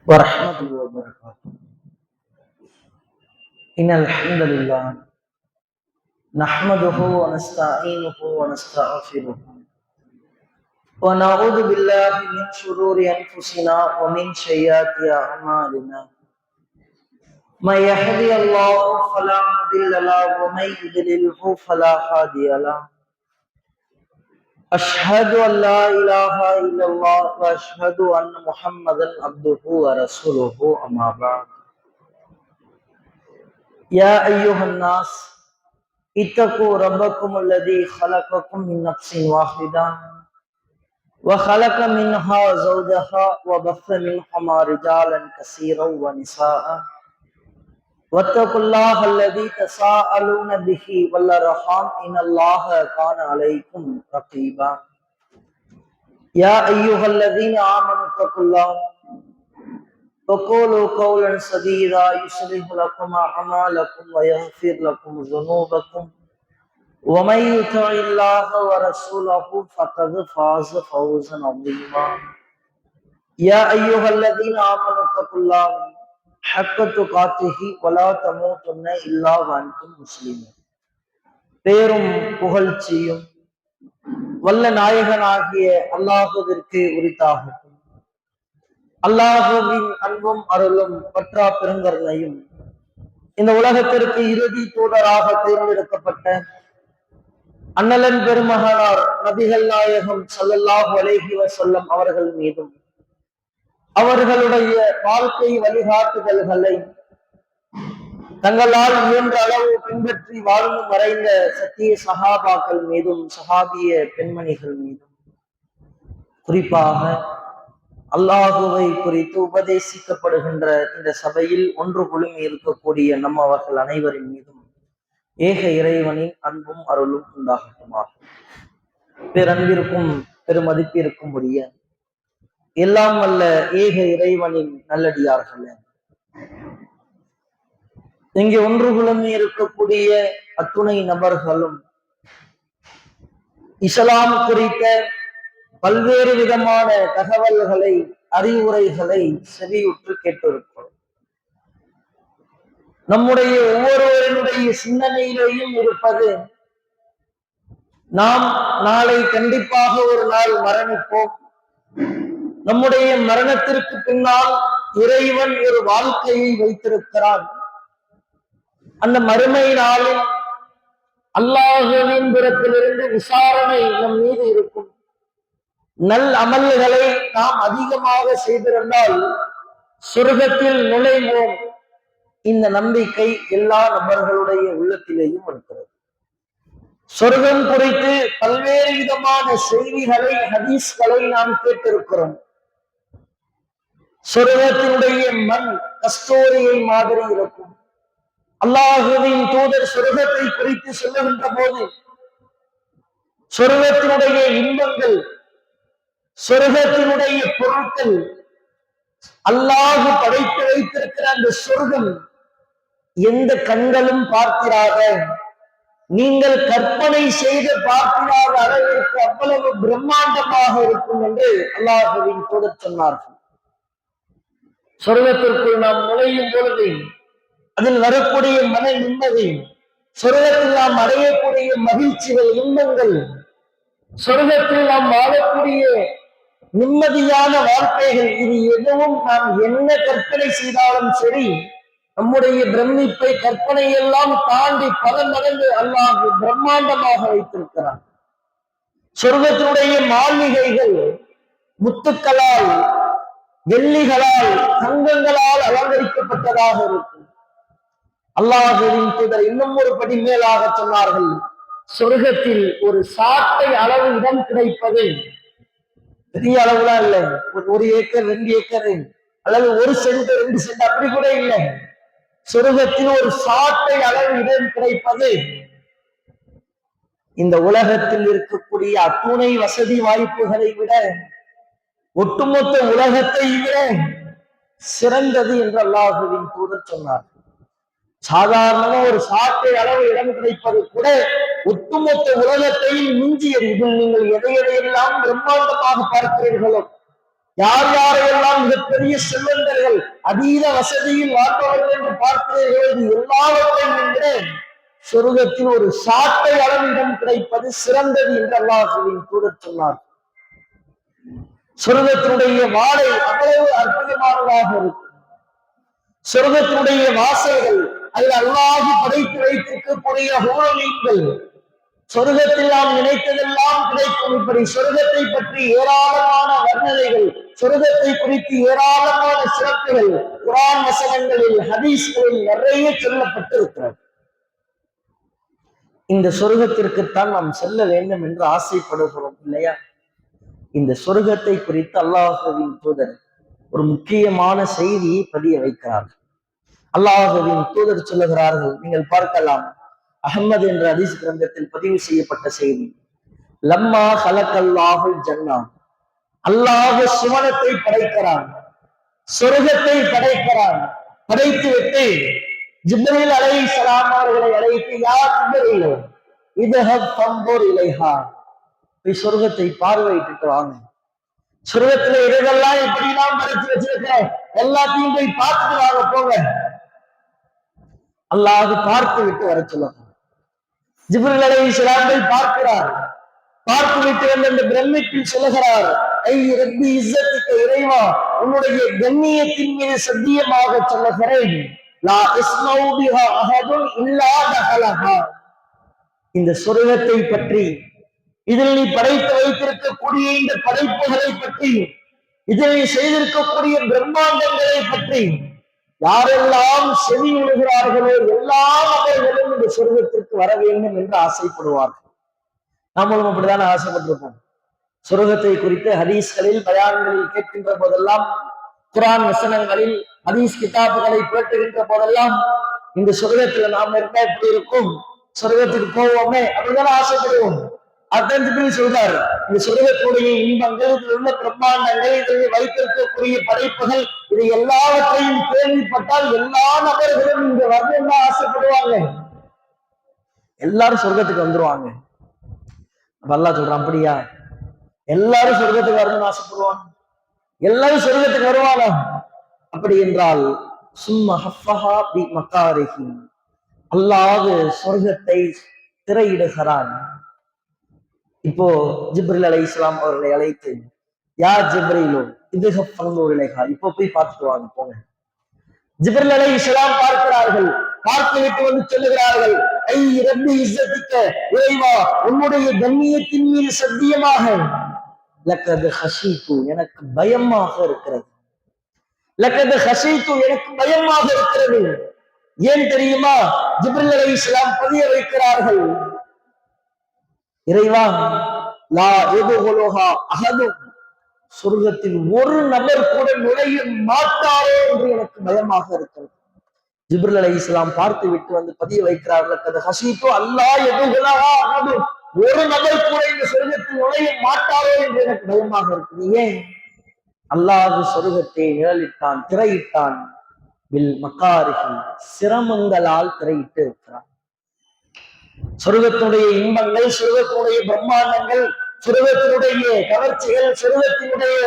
ورحمة الله وبركاته. إن الحمد لله نحمده ونستعينه ونستغفره ونعوذ بالله من شرور أنفسنا ومن سيئات أعمالنا. من يهدي الله فلا مضل له ومن يضلله فلا هادي له. أشهد أن لا إله إلا الله وأشهد أن محمدا عبده ورسوله. أما بعد، يا أيها الناس اتقوا ربكم الذي خلقكم من نفس واحدة وخلق منها زوجها وبث منهما رجالا كثيرا ونساء واتقوا الله الذي تساءلون به والأرحام إن الله كان عليكم رقيبا. يا أيها الذين آمنوا اتقوا الله وقولوا قولا سديدا يصلح لكم أعمالكم ويغفر لكم ذنوبكم ومن يطع الله ورسوله فقد فاز فوزا عظيما. يا أيها الذين آمنوا اتقوا الله حق تقاته ولا تموتن إلا وأنتم مسلمون. பேரும் புகழ்ச்சியும் வல்ல நாயகனாகிய அல்லாஹுவிற்கு உரித்தாகட்டும். அல்லாஹுவின் அன்பும் அருளும் பற்றா பெருங்கருணையும் இந்த உலகத்திற்கு இறுதி தூதராக தேர்ந்தெடுக்கப்பட்ட அண்ணலன் பெருமகனார் நபிகள் நாயகம் ஸல்லல்லாஹு அலைஹி வஸல்லம் அவர்கள் மீதும் அவர்களுடைய வாழ்க்கை வழிகாட்டுதல்களை தங்களால் இயன்ற அளவு பின்பற்றி வாழ்ந்து மறைந்த சத்திய சஹாபாக்கள் மீதும் சஹாபிய பெண்மணிகள் மீதும் குறிப்பாக அல்லாஹுவை குறித்து உபதேசிக்கப்படுகின்ற இந்த சபையில் ஒன்று குழுமி இருக்கக்கூடிய நம்மவர்கள் அனைவரின் மீதும் ஏக இறைவனின் அன்பும் அருளும் உண்டாகட்டுமாக. பேரன்பிற்கும் பெருமதிப்பிற்கும் உரிய எல்லாம் வல்ல ஏக இறைவனின் நல்லடியார்களே, இங்கே ஒன்று குழுமி இருக்கக்கூடிய அத்துணை நபர்களும் இஸ்லாம் குறித்த பல்வேறு விதமான தகவல்களை அறிவுரைகளை செவியுற்று கேட்டிருக்கிறோம். நம்முடைய ஒவ்வொருவருடைய சிந்தனையிலேயும் இருப்பது, நாம் நாளை கண்டிப்பாக ஒரு நாள் மரணிப்போம். நம்முடைய மரணத்திற்கு பின்னால் இறைவன் ஒரு வாழ்க்கையை வைத்திருக்கிறான். அந்த மறுமை நாளில் அல்லாஹுவின் புறத்திலிருந்து விசாரணை நம் மீது இருக்கும். நல் அமல்களை நாம் அதிகமாக செய்திருந்தால் சொர்க்கத்தில் நுழைவோம். இந்த நம்பிக்கை எல்லா நபர்களுடைய உள்ளத்திலேயும் இருக்கிறது. சொர்க்கம் குறித்து பல்வேறு விதமான செய்திகளை, ஹதீஸ்களை நாம் கேட்டிருக்கிறோம். சொர்க்கத்தினுடைய மண் கஸ்தூரியை மாதிரி இருக்கும். அல்லாஹுவின் தூதர் சொர்க்கத்தை குறித்து சொல்லுகின்ற போது சொர்க்கத்தினுடைய இன்பங்கள், சொர்க்கத்தினுடைய பொருட்கள், அல்லாஹு படைத்து வைத்திருக்கிற அந்த சொர்க்கம் எந்த கண்களும் பார்க்கிறாக, நீங்கள் கற்பனை செய்து பார்க்கிறாத அளவிற்கு அவ்வளவு பிரம்மாண்டமாக இருக்கும் என்று அல்லாஹுவின் தூதர் சொன்னார்கள். சொர்க்கத்திற்குள் நாம் நுழையும் பொழுது அதில் வரக்கூடிய மன நிம்மதி, சொர்க்கத்தில் நாம் அடையக்கூடிய மகிழ்ச்சிகள், இன்பங்கள், சொர்க்கத்தில் நாம் வாழக்கூடிய நிம்மதியான வாழ்க்கைகள், இது எதுவும் நாம் என்ன கற்பனை செய்தாலும் சரி, நம்முடைய பிரமிப்பை கற்பனை எல்லாம் தாண்டி பல மடங்கு அல்லாஹ் பிரம்மாண்டமாக வைத்திருக்கிறார். சொர்க்கத்தினுடைய மாளிகைகள் முத்துக்களால், வெள்ளிகளால், தங்கங்களால் அலங்கரிக்கப்பட்டதாக இருக்கும். அல்லாஹுவின் தூதர் இன்னும் ஒரு படி மேலாக சொன்னார்கள், சொர்க்கத்தில் ஒரு சாட்டை அளவு இடம் கிடைப்பது பெரிய அளவுலாம் இல்லை. ஒரு ஏக்கர், 2 ஏக்கர் அல்லது 1 சென்ட் 2 சென்ட் அப்படி கூட இல்லை. சொர்க்கத்தில் ஒரு சாட்டை அளவு இடம் கிடைப்பது இந்த உலகத்தில் இருக்கக்கூடிய அத்துணை வசதி வாய்ப்புகளை விட, ஒட்டுமொத்த உலகத்தை விட சிறந்தது என்று அல்லாஹுவின் தூதர் சொன்னார். சாதாரணமா ஒரு சாட்டை அளவு இடம் கிடைப்பது கூட ஒட்டுமொத்த உலகத்தையும் மிஞ்சியது. இதில் நீங்கள் எதையெல்லாம் பிரம்மாண்டமாக பார்க்கிறீர்களோ யார் யாரையெல்லாம் மிகப்பெரிய செல்வந்தர்கள் அதீத வசதியில் வாழ்பவர்கள் என்று பார்க்கிறீர்கள், எல்லாவற்றையும் விட சொர்க்கத்தில் ஒரு சாட்டை அளவிடம் கிடைப்பது சிறந்தது என்று அல்லாஹ்வின் தூதர் சொன்னார். சொர்க்கத்தினுடைய வாடை அவ்வளவு அற்புதமானதாக இருக்கும். சொர்க்கத்தினுடைய வாசல்கள், அதில் அல்லாஹ் படைத்து வைத்திருக்கக்கூடிய ஹூரலீன்கள், சொர்க்கத்தில் நாம் நினைத்ததெல்லாம் கிடைக்கும். இப்படி சொர்க்கத்தை பற்றி ஏராளமான வர்ணனைகள், சொர்க்கத்தை குறித்து ஏராளமான சிறப்புகள் குர்ஆன் வசனங்களில், ஹதீஸ்களில் நிறைய சொல்லப்பட்டிருக்கிறது. இந்த சொர்க்கத்திற்குத்தான் நாம் செல்ல வேண்டும் என்று ஆசைப்படுகிறோம் இல்லையா? இந்த சொர்க்கத்தை குறித்து அல்லாஹ்வின் தூதர் ஒரு முக்கியமான செய்தியை பதிய வைக்கிறார்கள். அல்லாஹ்வின் தூதர் சொல்லுகிறார்கள், நீங்கள் பார்க்கலாம், அஹ்மது என்ற ஹதீஸ் கிரந்தத்தில் பதிவு செய்யப்பட்ட செய்தி. லம்மா ஹலக்கல்லாஹுல் ஜன்னா, அல்லாஹ் சுவனத்தை படைக்கிறான், சொர்க்கத்தை படைக்கிறான். படைத்து விட்டு ஜிப்ரீல் அலைஹிஸ்ஸலாம் அவர்களை அழைத்து, யா ஜிப்ரீல் இதஹப் ஃபன்துர் இலைஹா, போய் சொர்க்கத்தை பார்வையிட்டு வாங்க. சொர்க்கத்துல எதெல்லாம் எப்படிலாம் படைச்சு வச்சிருக்கிறேன் எல்லாத்தையும் போய் பார்த்துட்டு வாங்க, போங்க. அல்லாஹ் பார்த்து விட்டு வர சொல்லுவாங்க. ஜிப்ரீல் அலைஹிஸ்ஸலாம் போய் பார்க்கிறார். பார்த்து விட்டு வந்து அந்த பிரமிப்பில் சொல்லுகிறார், ஐ ரப்பி இஸ்ஸத்துக்க, இறைவா உன்னுடைய கண்ணியத்தின் மீது சத்தியமாக சொல்லுகிறேன், லா இஸ்மௌ பிஹா அஹதுன் இல்லா தஹலஹா, இந்த சொர்க்கத்தை பற்றி, இதில் நீ படைத்து வைத்திருக்கக்கூடிய இந்த படைப்புகளை பற்றி, இதில் நீ செய்திருக்கக்கூடிய பிரம்மாண்டங்களை பற்றி யாரெல்லாம் செவி விடுகிறார்களோ எல்லா நபர்களும் இந்த சொர்க்கத்திற்கு வர வேண்டும் என்று ஆசைப்படுவார்கள். நாமளும் அப்படிதான் ஆசைப்பட்டிருப்போம். சொர்க்கத்தை குறித்து ஹதீஸ்களில், பயான்களில் கேட்கின்ற போதெல்லாம், குர்ஆன் வசனங்களில், ஹதீஸ் கிதாபுகளை புரட்டுகின்ற போதெல்லாம், இந்த சொர்க்கத்துல நாம இருந்தா எப்படி இருக்கும், சொர்க்கத்துக்கு போவோமே அப்படிதான் ஆசைப்படுவோம். அதான் சொல்றாரு, இந்த சொர்க்கத்துடைய இன்பங்கள், இதில் உள்ள பிரம்மாண்டங்கள், இதில் வைத்திருக்கக்கூடிய படைப்புகள், இது எல்லாவற்றையும் கேள்விப்பட்டால் எல்லா நபர்களும் இங்க வரணும் தான் ஆசைப்படுவாங்க. எல்லாரும் சொர்க்கத்துக்கு வந்துருவாங்க. அல்லாஹ் சொல்றான், அப்படியா? எல்லாரும் சொர்க்கத்துக்கு வரணும்னு ஆசைப்படுவாங்க, எல்லாரும் சொர்க்கத்துக்கு வருவாங்க. அப்படி என்றால் சும்மா ஹஃபஹா பி மக்காரிஹி, அல்லாஹ் சொர்க்கத்தை திரையிடுகிறான். இப்போ ஜிப்ரீல் அலைஹிஸ்ஸலாம் அவர்களை அழைத்து, யா ஜிப்ரீலு இதஹப் ஃபன்துர் இலைஹா, இப்போ போய் பார்த்துட்டு வாங்க, போங்க. ஜிப்ரீல் அலைஹிஸ்ஸலாம் பார்க்கிறார்கள். பார்த்து விட்டு வந்து சொல்லுகிறார்கள், ஐ ரப்பி இஸ்ஸத்துக்க, இறைவா உன்னுடைய கண்ணியத்தின் மீது சத்தியமாக, லக்கத் ஹஷீது, எனக்கு பயமாக இருக்கிறது, லக்கத் ஹஷீது, எனக்கு பயமாக இருக்கிறது. ஏன் தெரியுமா? ஜிப்ரீல் அலைஹிஸ்ஸலாம் பதிய வைக்கிறார்கள், இறைவா லா யதுகுலுஹா அஹது, சொர்க்கத்தில் ஒரு நபர் கூட நுழைய மாட்டாரோ என்று எனக்கு பயமாக இருக்கிறது. ஜிப்ரீல் அலைஹிஸ்ஸலாம் பார்த்து விட்டு வந்து பதிய வைக்கிறார்கள், அது ஹஷீது அல்லா யதுகுலுஹா அஹது, ஒரு நபர் கூட இந்த சொர்க்கத்தில் நுழைய மாட்டாரோ என்று எனக்கு பயமாக இருக்குது. ஏன்? அல்லாஹ் சொர்க்கத்தை நிழலிட்டான், திரையிட்டான், பில் மக்காரிஹி, சிரமங்களால் திரையிட்டு இருக்கிறான். சொர்க்கத்தினுடைய இன்பங்கள், சொர்க்கத்தினுடைய பிரம்மாண்டங்கள், சொர்க்கத்தினுடைய கவர்ச்சிகள், சொர்க்கத்தினுடைய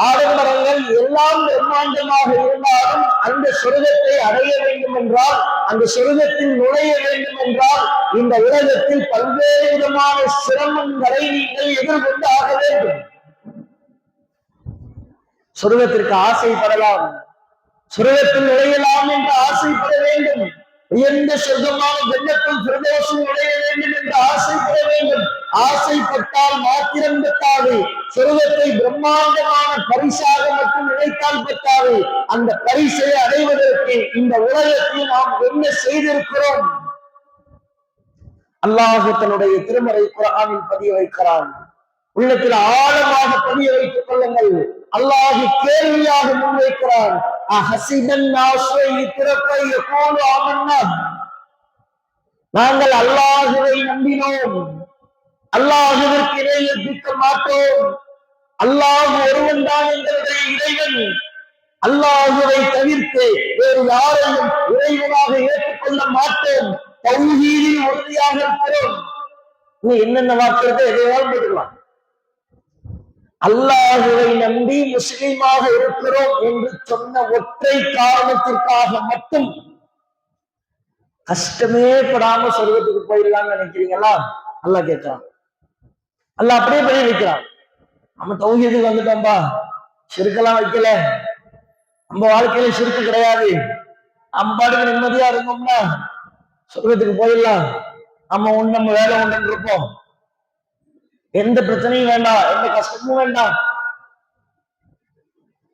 ஆடம்பரங்கள் எல்லாம் பிரம்மாண்டமாக இருந்தாலும் அந்த சொர்க்கத்தை அடைய வேண்டும் என்றால், அந்த சொர்க்கத்தில் நுழைய வேண்டும் என்றால், இந்த உலகத்தில் பல்வேறு விதமான சிரமங்களை நீங்கள் எதிர்கொண்டு ஆக வேண்டும். சொர்க்கத்திற்கு ஆசைப்படலாம், சொர்க்கத்தில் நுழையலாம் என்று ஆசைப்பட வேண்டும், உயர்ந்த சொர்க்கமான ஜன்னத்துல் ஃபிர்தௌஸில் நுழைய வேண்டும் என்று ஆசைப்பட வேண்டும். ஆசைப்பட்டால் மாத்திரம் பத்தாது, சொர்க்கத்தை பிரம்மாண்டமான பரிசாக மட்டும் நினைத்தால் பத்தாது. அந்த பரிசை அடைவதற்கு இந்த உலகத்தில் நாம் என்ன செய்திருக்கிறோம்? அல்லாஹ் தன்னுடைய திருமறை குர்ஆனில் பதிய வைக்கிறான். உள்ளத்தில் ஆழமாக பதிய வைத்துக் கொள்ளுங்கள். அல்லாஹ் கேள்வியாக முன்வைக்கிறான், நாங்கள் அல்லாஹுவை நம்பினோம், அல்லாஹுவிற்கு இணை கற்பிக்க மாட்டோம், அல்லாஹ் ஒருவன் தான் எங்களுடைய இறைவன், அல்லாஹுவை தவிர்த்து வேறு யாரையும் இறைவனாக ஏற்றுக்கொள்ள மாட்டோம், தௌஹீதில் உறுதியாக இருக்கிறோம். என்னென்ன வாக்கு இருக்கோ எதையாவது போட்டுக்கலாம். அல்லாஹுவை நம்பி முஸ்லிமாக இருக்கிறோம் என்று சொன்ன ஒற்றை காரணத்திற்காக மட்டும் கஷ்டமே படாம சொர்க்கத்துக்கு போயிடலாம்னு நினைக்கிறீங்களா? அல்லாஹ் கேட்கிறான். அல்லாஹ் அப்படியே பண்ணி வைக்கிறான். நம்ம தௌஹீதுக்கு வந்துட்டோம்பா, ஷிர்கெல்லாம் வைக்கல, நம்ம வாழ்க்கையில ஷிர்கு கிடையாது, நம்ம பாட்டுக்கு நிம்மதியா இருந்தோம்னா சொர்க்கத்துக்கு போயிடலாம், நம்ம வேலை உண்டு இருப்போம், எந்த பிரச்சனையும் வேண்டாம், எந்த கஷ்டமும் வேண்டாம்,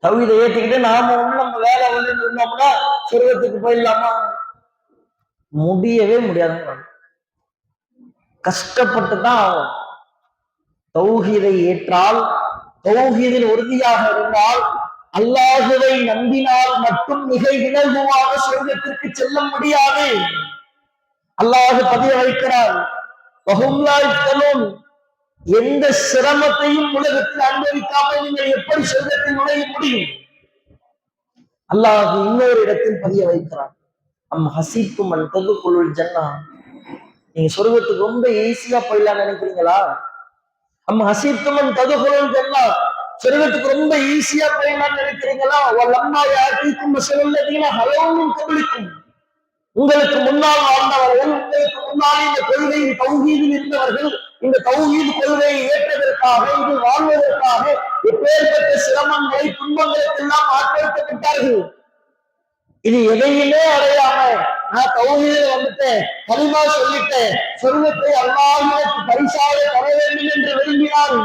தௌஹீதை ஏத்திக்கிட்டு நம்ம வேலை உண்டு இருந்தோம்னா சொர்க்கத்துக்கு போயிடலாமா? முடியவே முடியாதுங்க. கஷ்டப்பட்டு தான் ஆகும். தௌஹீதை ஏற்றால், தௌஹீதில் உறுதியாக இருந்தால், அல்லாஹுவை நம்பினால் மட்டும் மிக இலகுவாக சொர்க்கத்திற்கு செல்ல முடியாது. அல்லாஹ் பதிய வைக்கிறார், எந்த சிரமத்தையும் உலகத்தில் அனுபவிக்காமல் நீங்கள் எப்படி சொர்க்கத்தில் நுழைய முடியும்? அல்லாஹ் இன்னொரு இடத்தில் பதிய வைக்கிறார், ஹசீக்கும் அன் ததுகுலுல் ஜன்னா, நீங்க சொர்க்கத்துக்கு ரொம்ப ஈஸியா போயிடலாம் நினைக்கிறீங்களா? ஹசீக்கும் அன் ததுகுலுல் ஜன்னா, சொர்க்கத்துக்கு ரொம்ப ஈஸியா போயிடலாம்னு நினைக்கிறீங்களா? வல்லம்மா யாத்திக்கும் மஸலல்லதீன ஹலவும் கபலிக்கும், உங்களுக்கு முன்னால் வாழ்ந்தவர்கள், உங்களுக்கு முன்னால் இந்த கொள்கையில் தௌஹீதில் இருந்தவர்கள், இந்த தௌஹீத் கொள்கையை ஏற்றதற்காக, இது வாழ்வதற்காக எப்பேற்பட்ட சிரமங்களை துன்பங்களுக்கு எல்லாம் ஆட்படுத்தப்பட்டார்கள். இது எதையுமே அடையாம நான் தௌஹீதில் வந்துட்டேன், கலிமா சொல்லிட்டேன், சொர்க்கத்தை அல்லாஹ்வுக்கு பரிசாக தர வேண்டும் என்று விரும்பினார்.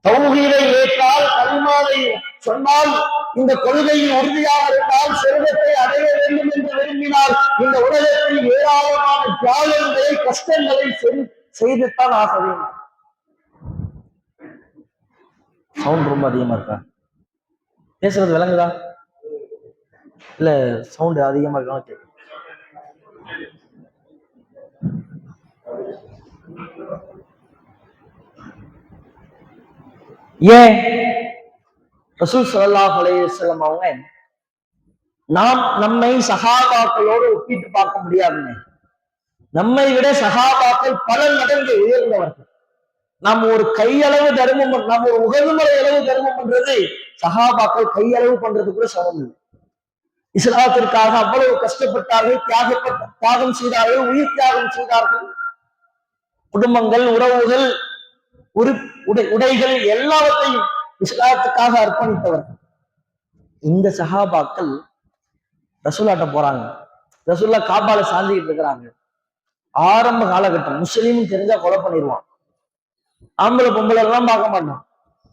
தௌஹீதை ஏற்றால், கலிமாவை சொன்னால், இந்த கொள்கையில் உறுதியாக இருந்தால் சொர்க்கத்தை அடைய வேண்டும் என்று விரும்பினால் இந்த உலகத்தில் ஏராளமான தியாகங்களை, கஷ்டங்களை செய்துத்தான் ஆக வேண்டும். சவுண்ட் ரொம்ப அதிகமா இருக்கா? பேசுறது விளங்குதா? இல்ல சவுண்ட் அதிகமா இருக்கா? ஏன் ரசூல் ஸல்லல்லாஹு அலைஹி வஸல்லம் அவங்க நம்மை சஹாபாக்களோடு ஒப்பிட்டு பார்க்க முடியாதுங்க. நம்மை விட சஹாபாக்கள் பல மடங்கு உயர்ந்தவர்கள். நாம் ஒரு கையளவு தர்மம், நம்ம ஒரு உகதுமலை அளவு தர்மம் பண்றது சஹாபாக்கள் கையளவு பண்றது கூட சமம் இல்லை. இஸ்லாத்திற்காக அவ்வளவு கஷ்டப்பட்டார்கள், தியாகம் செய்தார்கள், உயிர் தியாகம் செய்தார்கள். குடும்பங்கள், உறவுகள், உடைகள் எல்லாவற்றையும் இஸ்லாத்துக்காக அர்ப்பணித்தவர்கள். இந்த சஹாபாக்கள் ரசூலாட்ட போறாங்க, ரசூல்லா காபால சாந்திக்கிட்டு இருக்கிறாங்க. ஆரம்ப காலகட்டம், முஸ்லீம் தெரிஞ்சா கொலை பண்ணிடுவான். ஆம்பளை பொம்பளை எல்லாம் பார்க்க மாட்டான்,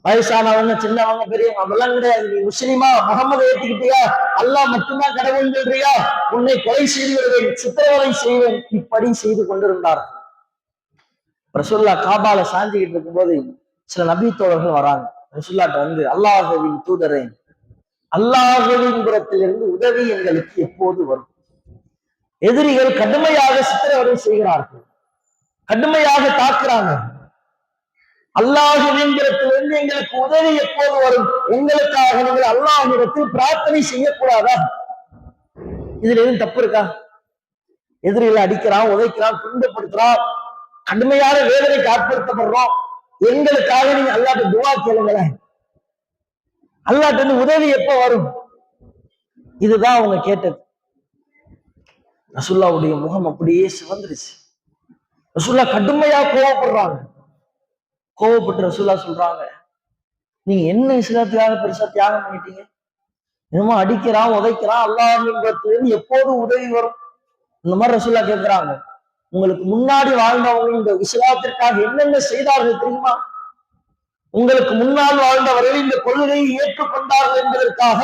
வயசானவங்க, சின்னவங்க, பெரியவங்க அதெல்லாம் கிடையாது. நீ முஸ்லீமா, முகமது ஏற்றுக்கிட்டியா, அல்லாஹ் மட்டும்தான் கடவுள் சொல்றியா, உன்னை கொலை செய்து விடுவேன், சித்திரவதை செய்வேன், இப்படி செய்து கொண்டிருந்தார்கள். ரசூல்லா காபால சாஞ்சிக்கிட்டு இருக்கும்போது சில நபி தோழர்கள் வராங்க. ரசூல்லாட்ட வந்து, அல்லாஹ்வின் தூதரே, அல்லாஹ்வின் புறத்திலிருந்து உதவி எங்களுக்கு எப்போது வரும்? எதிரிகள் கடுமையாக சித்திரவதை செய்கிறார்கள், கடுமையாக தாக்குறாங்க. அல்லாஹ்வின் புறத்திலிருந்து எங்களுக்கு உதவி எப்போது வரும்? எங்களுக்காக நீங்கள் அல்லாஹ்விடத்தில் பிரார்த்தனை செய்யக்கூடாதா? இதுல எதுவும் தப்பு இருக்கா? எதிரிகளை அடிக்கிறான், உதைக்கிறான், துன்பப்படுத்துறான், கடுமையான வேதனைக்கு ஆட்படுத்தப்படுறோம், எங்களுக்காக நீங்க அல்லாஹ்ட்ட துஆ கேளுங்களேன், அல்லாஹ்ட்ட இருந்து உதவி எப்ப வரும்? இதுதான் அவங்க கேட்டது. ரசூலுல்லாஹ்வுடைய முகம் அப்படியே சிவந்துருச்சு. ரசூலுல்லாஹ் கடுமையா கோவப்படுறாங்க. கோவப்பட்டு ரசூலுல்லாஹ் சொல்றாங்க, நீங்க என்ன இஸ்லாத்துக்காக பெருசா தியாகம் பண்ணிட்டீங்க? என்னமோ அடிக்கிறான், உதைக்கிறான், அல்லாஹ்வின் புறத்திலிருந்து எப்போது உதவி வரும்? இந்த மாதிரி ரசூலுல்லாஹ் கேட்கிறாங்க. உங்களுக்கு முன்னாடி வாழ்ந்தவங்க இந்த இஸ்லாத்திற்காக என்னென்ன செய்தார்கள் தெரியுமா? உங்களுக்கு முன்னால் வாழ்ந்தவர்கள் இந்த கொள்கையை ஏற்றுக்கொண்டார்கள் என்பதற்காக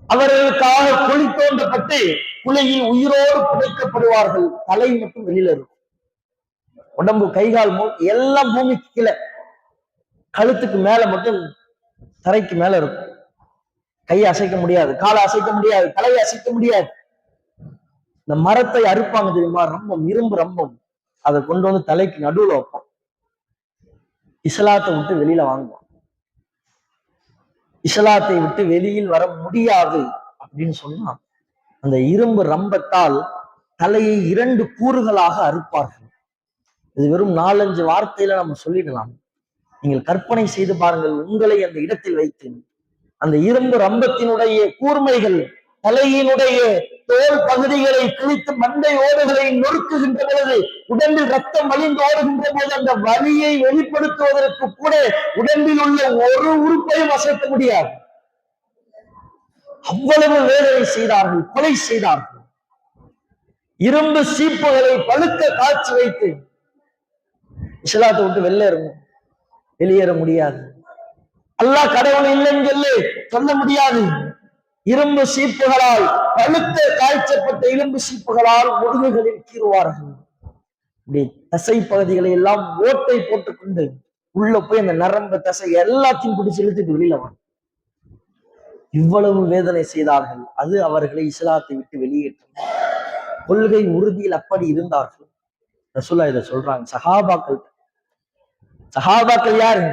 அவர்களுக்காக குழி தோண்டப்பட்டு குழியில் உயிரோடு புதைக்கப்படுவார்கள். தலை மட்டும் வெளியில இருக்கும், உடம்பு, கைகால், எல்லாம் பூமிக்கு கீழே, கழுத்துக்கு மேல மட்டும் தரைக்கு மேல இருக்கும். கையை அசைக்க முடியாது, காலை அசைக்க முடியாது, தலையை அசைக்க முடியாது. இந்த மரத்தை அறுப்பாங்க தெரியுமா, ரம்பம், இரும்பு ரம்பம், அதை கொண்டு வந்து தலைக்கு நடுவுல வைப்பான். இஸ்லாத்தை விட்டு வெளியில வாங்குவான். இஸ்லாத்தை விட்டு வெளியில் வர முடியாது அப்படின்னு சொன்னா அந்த இரும்பு ரம்பத்தால் தலையை 2 கூறுகளாக அறுப்பார்கள். இது வெறும் 4-5 வார்த்தையில நம்ம சொல்லிடலாம். நீங்கள் கற்பனை செய்து பாருங்கள், உங்களை அந்த இடத்தில் வைத்து அந்த இரும்பு ரம்பத்தினுடைய கூர்மைகள் தலையினுடைய தோல் பகுதிகளை கிழித்து மண்டை ஓடுகளை நொறுக்குகின்ற பொழுது உடம்பில் ரத்தம் வலிந்து ஓடுகின்ற போது அந்த வலியை வெளிப்படுத்துவதற்கு கூட உடம்பில் உள்ள ஒரு உறுப்பையும் அசைக்க முடியாது. அவ்வளவு வேதனை செய்தார்கள், கொலை செய்தார்கள். இரும்பு சீப்புகளை பழுக்க காய்ச்சி வைத்து இஸ்லாத்தை விட்டு வெளியேற முடியாது. அல்லாஹ் கடவுள் இல்லைன்னு சொல்ல முடியாது. இரும்பு சீப்புகளால் பழுத்த காய்ச்சப்பட்ட இரும்பு சீப்புகளால் முதுகுகளில் கீறுவார்கள். தசை பகுதிகளை எல்லாம் ஓட்டை போட்டுக்கொண்டு உள்ள போய் அந்த நரம்பு தசை எல்லாத்தையும் பிடிச்சு இழுத்துட்டு வெளியில வரும். இவ்வளவு வேதனை செய்தார்கள். அது அவர்களை இஸ்லாத்தை விட்டு வெளியேற்றும். கொள்கை உறுதியில் அப்படி இருந்தார்கள். ரசூலுல்லாஹ் இதை சொல்றாங்க. சஹாபாக்கள் யாரு?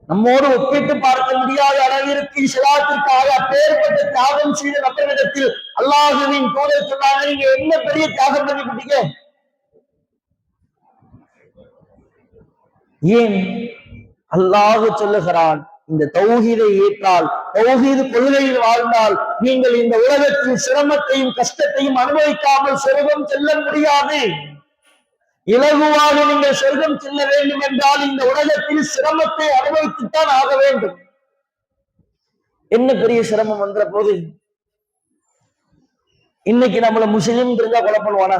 நம்மோடு ஒப்பிட்டு பார்க்க முடியாத அளவிற்கு இஸ்லாத்திற்காக அப்பேற்பட்ட தியாகம் செய்த நம்மிடத்தில் அல்லாஹுவின் தூதர் சொன்னாங்க, நீங்க என்ன பெரிய தியாகம் பண்ணிவிட்டீங்க? ஏன்? அல்லாஹ் சொல்லுகிறான், இந்த தௌஹீதை ஏற்றால், தௌஹீது கொள்கையில் வாழ்ந்தால் நீங்கள் இந்த உலகத்தில் சிரமத்தையும் கஷ்டத்தையும் அனுபவிக்காமல் சொர்க்கம் செல்ல முடியாது. இலகுவாக நீங்கள் சொர்க்கம் செல்ல வேண்டும் என்றால் இந்த உலகத்தில் சிரமத்தை அனுபவித்துத்தான் ஆக வேண்டும். என்ன பெரிய சிரமம் என்ற போது, இன்னைக்கு நம்மள முஸ்லிம் இருந்தா கொலை பண்ணுவானா?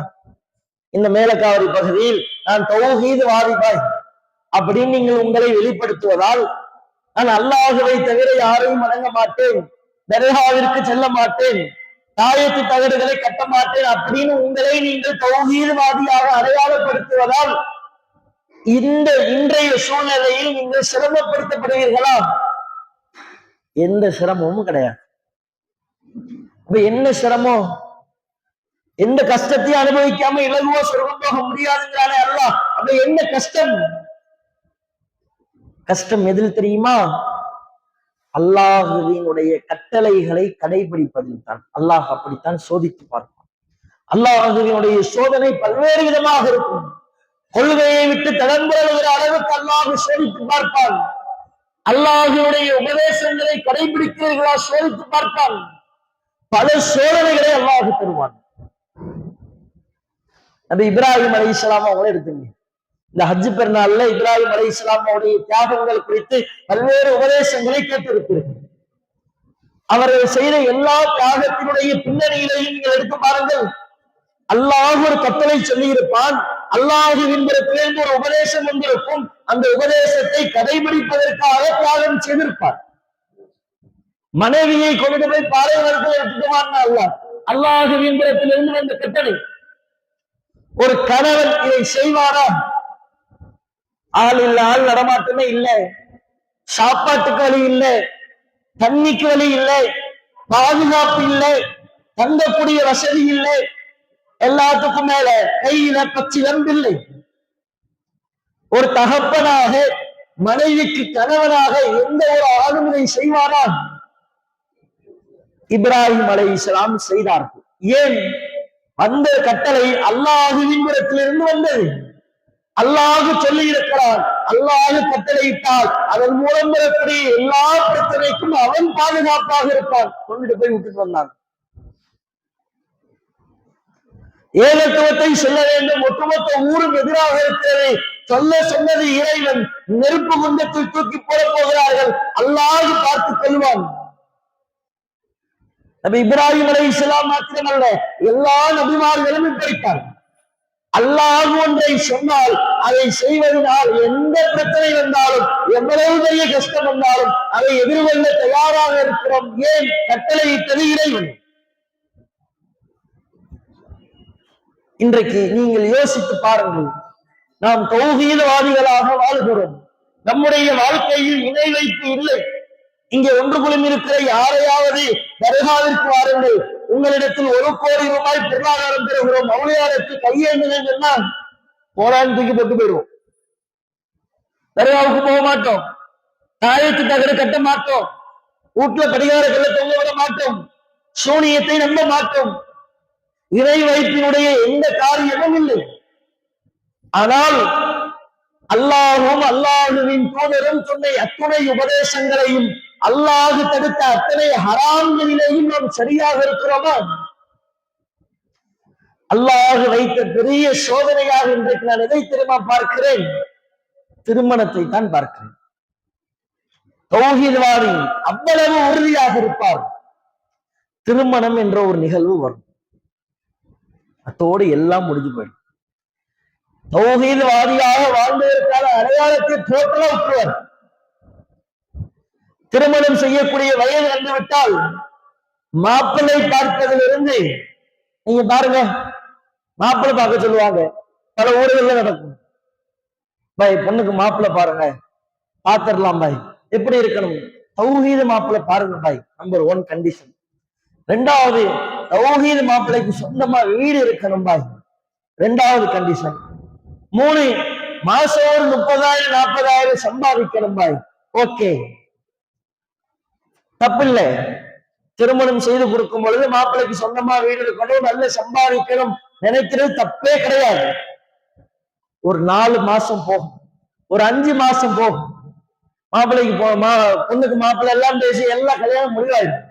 இந்த மேலக்காவரி பகுதியில் நான் தௌஹீது வாதிபாய் அப்படின்னு நீங்கள் உங்களை வெளிப்படுத்துவதால், நான் அல்லாஹுவை தவிர யாரையும் வணங்க மாட்டேன், தர்காவிற்கு செல்ல மாட்டேன், தாயத்து தகடுகளை கட்ட மாட்டேன் அப்படின்னு உங்களை நீங்கள் தௌஹீத்வாதியாக அடையாளப்படுத்துவதால் இன்றைய சூழ்நிலையில் நீங்கள் சிரமப்படுத்தப்படுவீர்களா? எந்த சிரமமும் கிடையாது. என்ன சிரமம்? எந்த கஷ்டத்தையும் அனுபவிக்காம இலகுவா சொர்க்கம் போக முடியாதுங்கிறானே அல்லாஹ். அப்ப என்ன கஷ்டம்? கஷ்டம் எதில் தெரியுமா? அல்லாஹுவினுடைய கட்டளைகளை கடைபிடிப்பதில் தான். அல்லாஹ் அப்படித்தான் சோதித்து பார்ப்பான். அல்லாஹுவினுடைய சோதனை பல்வேறு விதமாக இருக்கும். கொள்கையை விட்டு தடம்புற அளவுக்கு அல்லாஹ் சோதித்து பார்ப்பான். அல்லாஹுடைய உபதேசங்களை கடைபிடிக்கிறீர்களா சோதித்து பார்ப்பான். பல சோதனைகளை அல்லாஹ் தருவான். நபி இப்ராஹிம் அலைஹிஸ்ஸலாம் அவங்களை எடுத்துங்க. இந்த ஹஜ் பெருநாள்ல இப்ராஹிம் அலைஹிஸ்ஸலாமுடைய தியாகங்கள் குறித்து பல்வேறு உபதேசங்களை கேட்டிருக்கிறது. அவர்கள் செய்த எல்லா தியாகத்தினுடைய பின்னணியிலையும் நீங்கள் எடுத்து பாருங்கள். அல்லாஹ் ஒரு கட்டளை சொல்லி இருப்பான், அல்லாஹுவின் பிறப்பிலிருந்து ஒரு உபதேசம் வந்திருக்கும். அந்த உபதேசத்தை கடைபிடிப்பதற்காக தியாகம் செய்திருப்பார். மனைவியை கொண்டு போய் பாலைவனத்தில் எடுத்துக்குவான் அல்லாஹ். அல்லாஹுவின் பிறப்பிலிருந்து வந்த கட்டளை. ஒரு கணவன் இதை செய்வாரா? ஆள் இல்ல, ஆள் நடமாட்டமே இல்லை, சாப்பாட்டுக்கு வழி இல்லை, தண்ணிக்கு வழி இல்லை, பாதுகாப்பு இல்லை, தங்கக்கூடிய வசதி இல்லை, எல்லாத்துக்கும் மேல கையில பச்சிலம்பில்லை. ஒரு தகப்பனாக மனைவிக்கு கணவனாக எந்த ஒரு ஆணும் இதை செய்வாரா? இப்ராஹிம் அலைஹிஸ்ஸலாம் செய்தார்கள். ஏன்? அந்த கட்டளை அல்லாஹுவின் புறத்திலிருந்து வந்தது. அல்லாஹ் சொல்லி இருக்கிறான். அல்லாஹ் கட்டளையிட்டால் அதன் மூலம் வரக்கூடிய எல்லா பிரச்சனைக்கும் அவன் பாதுகாப்பாக இருப்பான். கொண்டுட்டு போய் விட்டுட்டு வந்தான். ஏகத்துவத்தை சொல்ல வேண்டும், ஒட்டுமொத்த ஊரும் எதிராக இருக்கிறது. சொன்னது இறைவன். நெருப்பு குண்டத்தில் தூக்கி போட போகிறார்கள். அல்லாஹ் பார்த்து கொள்வான். நபி இப்ராஹிம் அலைஹிஸ்ஸலாம் மாத்திரமல்ல, எல்லா நபிமார்களும் இப்படித்தான். அல்லாஹ் ஒன்றை சொன்னால் அதை செய்வதனால் எந்த பிரச்சனை வந்தாலும், எவ்வளவு பெரிய கஷ்டம் வந்தாலும் அதை எதிர்கொள்ள தயாராக இருக்கிறோம். ஏன்? கட்டளையிட்டது இறைவன். இன்றைக்கு நீங்கள் யோசித்து பாருங்கள். நாம் தௌஹீத்வாதிகளாக வாழ்கிறோம். நம்முடைய வாழ்க்கையில் இணை வைப்பு இல்லை. இங்கே ஒன்றுக்குள்ளும் இருக்கிற யாரையாவது தர்காவிற்கு வாருங்கள், உங்களிடத்தில் 1 கோடி ரூபாய் பொருளாதாரம் பெறுகிறோம், மௌலியாருக்கு கையேந்துங்கள் சொன்னால் போரான் தூக்கி போட்டு போயிடுவோம். தர்காவுக்கு போக மாட்டோம், தாயத்து தகடு கட்ட மாட்டோம், வீட்டுல படிகாரங்களை தொங்க விட மாட்டோம், சூனியத்தை நம்ப மாட்டோம். இறை வைப்பினுடைய எந்த காரியமும் இல்லை. ஆனால் அல்லாஹும் அல்லாஹுவின் தூதரும் சொன்ன அத்துணை உபதேசங்களையும் அல்லாஹு தடுத்த அத்தனை ஹராம்களிலேயும் நாம் சரியாக இருக்கிறோமா? அல்லாஹ் வைத்த பெரிய சோதனையாக இன்றைக்கு நான் எதை திரும்ப பார்க்கிறேன்? திருமணத்தை தான் பார்க்கிறேன். தௌஹீத்வாதி அவ்வளவு உறுதியாக இருப்பார், திருமணம் என்ற ஒரு நிகழ்வு வரும், அத்தோடு எல்லாம் முடிஞ்சு போயிடும். தௌஹீத்வாதியாக வாழ்ந்ததற்கான அடையாளத்தை டோட்டலா விட்டுருவார். திருமணம் செய்யக்கூடிய வயது வந்துவிட்டால் மாப்பிள்ளை பார்ப்பதிலிருந்து, நீங்க பாருங்க, மாப்பிள்ளை பார்க்க சொல்லுவாங்க, பல ஊர்கள்ல நடக்கும். பாய் பொண்ணுக்கு மாப்பிள்ளை பாருங்க, பாத்திரலாம் பாய், எப்படி இருக்கணும்? தௌஹீத் மாப்பிள்ளை பாருங்க பாய், நம்பர் 1 கண்டிஷன். 2வது, தௌஹீத் மாப்பிள்ளைக்கு சொந்தமா வீடு இருக்கணும் பாய், 2வது கண்டிஷன். 3, மாசம் ஒரு 30,000 40,000 சம்பாதிக்கணும் பாய். ஓகே, தப்பில்லை. திருமணம் செய்து கொடுக்கும் பொழுது மாப்பிள்ளைக்கு சொந்தமா வீடு இருக்கணும், நல்ல சம்பாதிக்கணும் நினைக்கிறது தப்பே கிடையாது. ஒரு 4 மாசம் போகும், ஒரு 5 மாசம் போகும், மாப்பிள்ளைக்கு பொண்ணுக்கு மாப்பிள்ளை எல்லாம் பேசி எல்லாம் கல்யாணம் முடிவாயிடும்.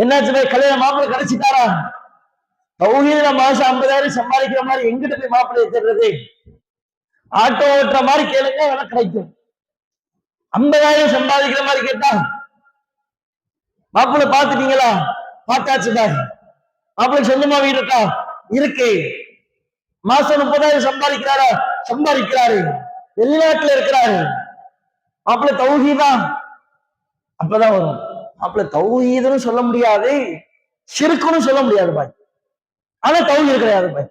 என்னாச்சு, கல்யாணம் மாப்பிள்ளை கிடைச்சிட்டாரா? தௌஹீதுல மாசம் 50,000 சம்பாதிக்கிற மாதிரி எங்கிட்ட போய் மாப்பிள்ளை தேடுறது? ஆட்டோ ஓட்டுற மாதிரி கேளுங்க, வேலை கிடைக்கும். 50,000 சம்பாதிக்கிற மாதிரி கேட்டா, மாப்பிள்ளை பாத்துட்டீங்களா? பார்த்தாச்சு பாய். மாப்பிள்ளை சொந்தமா வீடு இருக்கா? இருக்கு. மாசம் 30,000 சம்பாதிக்கிறாரா? சம்பாதிக்கிறாரு. வெளிநாட்டுல இருக்கிறாரு. மாப்பிள்ளை தௌஹீதா? அப்பதான் வரும். மாப்பிள்ளை தௌஹீதுன்னு சொல்ல முடியாது, ஷிர்க்குன்னு சொல்ல முடியாது பாய், ஆனா தௌஹீது கிடையாது பாய்.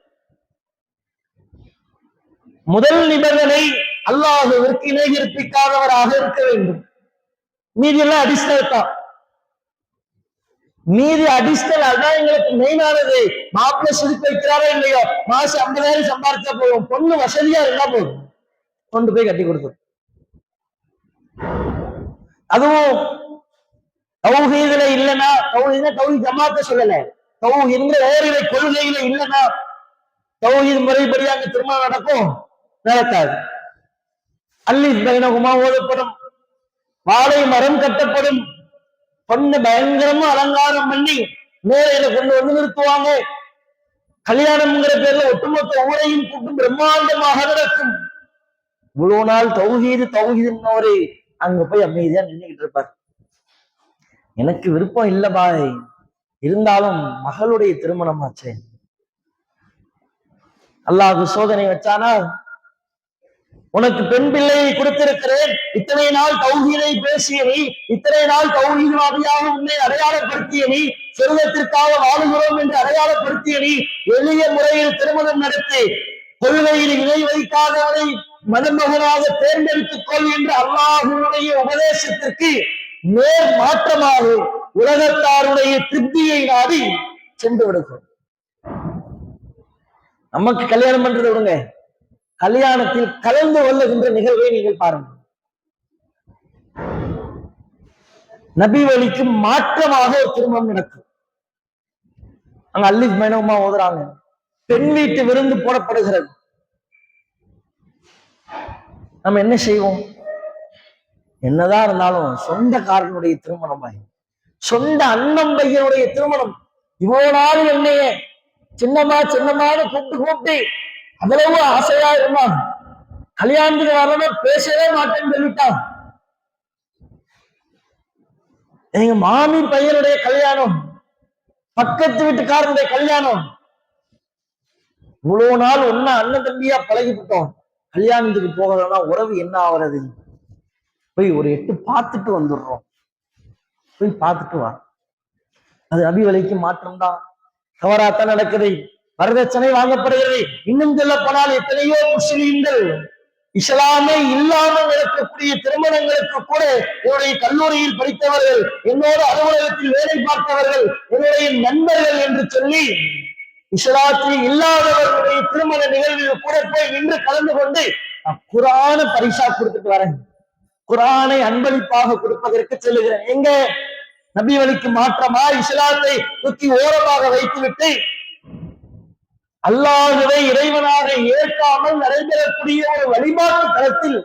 முதல் நிபந்தனை அல்லாஹ்விற்கு இணை கற்பிக்காதவராக இருக்க வேண்டும். மீதி எல்லாம் அடிஷனல் தான். மீதி அடிஷனல், அதான் எங்களுக்கு மெயினானது. மாப்பிள்ளை சிரிப்பு வைக்கிறாரோ இல்லையோ, மாசம் 50,000 சம்பாதிச்சா போதும், பொண்ணு வசதியா இருந்தா போதும், கொண்டு போய் கட்டி கொடுத்தோம். அதுவும் தௌஹீதுல இல்லைன்னா, தௌஹீத் ஜமாத்தை சொல்லல, தௌஹீதுங்கிற ஓரிரை கொள்கையில இல்லைன்னா தௌஹீத் முறைப்படி அங்க திருமணம் நடக்கும்? நடக்காது. அலிஃப் பைனஹுமா ஓதப்படும், வாழை மரம் கட்டப்படும், பொண்ணு பயங்கரமா அலங்காரம் பண்ணி மேலையில கொண்டு வந்து நிறுத்துவாங்க. கல்யாணம்ங்கிற பேர்ல ஒட்டுமொத்த ஊரையும் கூட்டு பிரம்மாண்டமாக நடக்கும். இவ்வளவு நாள் தௌஹீது தௌஹீதுன்னவரு அங்க போய் அமைதியா நின்றுகிட்டு இருப்பார். எனக்கு விருப்பம் இல்ல பாய், இருந்தாலும் மகளுடைய திருமணம் ஆச்சு, அல்லாஹ் சோதனை வச்சானா, உனக்கு பெண் பிள்ளையை கொடுத்திருக்கிறேன், இத்தனை நாள் தௌஹீதை பேசிய நீ, இத்தனை நாள் தௌஹீத்வாதியாக உன்னை அடையாளப்படுத்திய நீ, சொர்க்கத்திற்காக வாழுகிறோம் என்று அடையாளப்படுத்திய நீ, எளிய முறையில் திருமணம் நடத்தி கொள்கையில் இணை வைக்காதவனை மணமகனாக தேர்ந்தெடுத்துக் கொள் என்று அல்லாஹ்வுடைய உபதேசத்திற்கு நேர் மாற்றமாக உலகத்தாருடைய திருப்தியை நாடி சென்று விடுகிறோம். நமக்கு கல்யாணம் பண்றது விடுங்க, கல்யாணத்தில் கலந்து கொள்ளுகின்ற நிகழ்வை நீங்கள் பாருங்கள். நபி வழிக்கு மாற்றமாக ஒரு திருமணம் நடக்கும். அங்க அலிஃப் பைனஹுமா ஓதுறாங்க, பெண் வீட்டு விருந்து போடப்படுகிறது. நம்ம என்ன செய்வோம்? என்னதான் இருந்தாலும் சொந்தக்காரனுடைய திருமணம், சொந்த அண்ணன் பையனுடைய திருமணம், இவ்வளவு நாள் என்னைய சின்னமானு கூப்பிட்டு அவ்வளவு ஆசையா இருந்தான், கல்யாணத்துக்கு வரணும் பேசவே மாட்டேன்னு சொல்லிட்டான். எங்க மாமி பையனுடைய கல்யாணம், பக்கத்து வீட்டுக்காரனுடைய கல்யாணம், இவ்வளவு நாள் ஒன்னா அண்ணன் தம்பியா பழகிவிட்டோம், கல்யாணத்துக்கு போகிறோம்னா உறவு என்ன ஆகுறது? போய் ஒரு 8 பார்த்துட்டு வந்துடுறோம், போய் பார்த்துட்டு வா. அது நபி வழிக்கு மாற்றம் தான். தவறாத்தான் நடக்குது, வரதட்சணை வாங்கப்படுகிறது. இன்னும் சொல்ல போனால் எத்தனையோ முஸ்லிம்கள் இஸ்லாமை இல்லாமல் நடக்கக்கூடிய திருமணங்களுக்கு கூட என்னுடைய கல்லூரியில் படித்தவர்கள், என்னோட அலுவலகத்தில் வேலை பார்த்தவர்கள், என்னுடைய நண்பர்கள் என்று சொல்லி இஸ்லாத்தில் இல்லாதவர்களுடைய திருமண நிகழ்வில் கூட போய் நின்று கலந்து கொண்டு குர்ஆன பரிசா கொடுத்துட்டு வரேன், குர்ஆனை அன்பளிப்பாக கொடுப்பதற்கு செல்லுகிறேன். எங்க நபி வழிக்கு மாற்றமா இஸ்லாத்தை தூக்கி ஓரமாக வைத்துவிட்டு அல்லாஹ்வை இறைவனாக ஏற்காமல் நடைபெறக்கூடிய ஒரு வழிபாட்டு தளத்தில்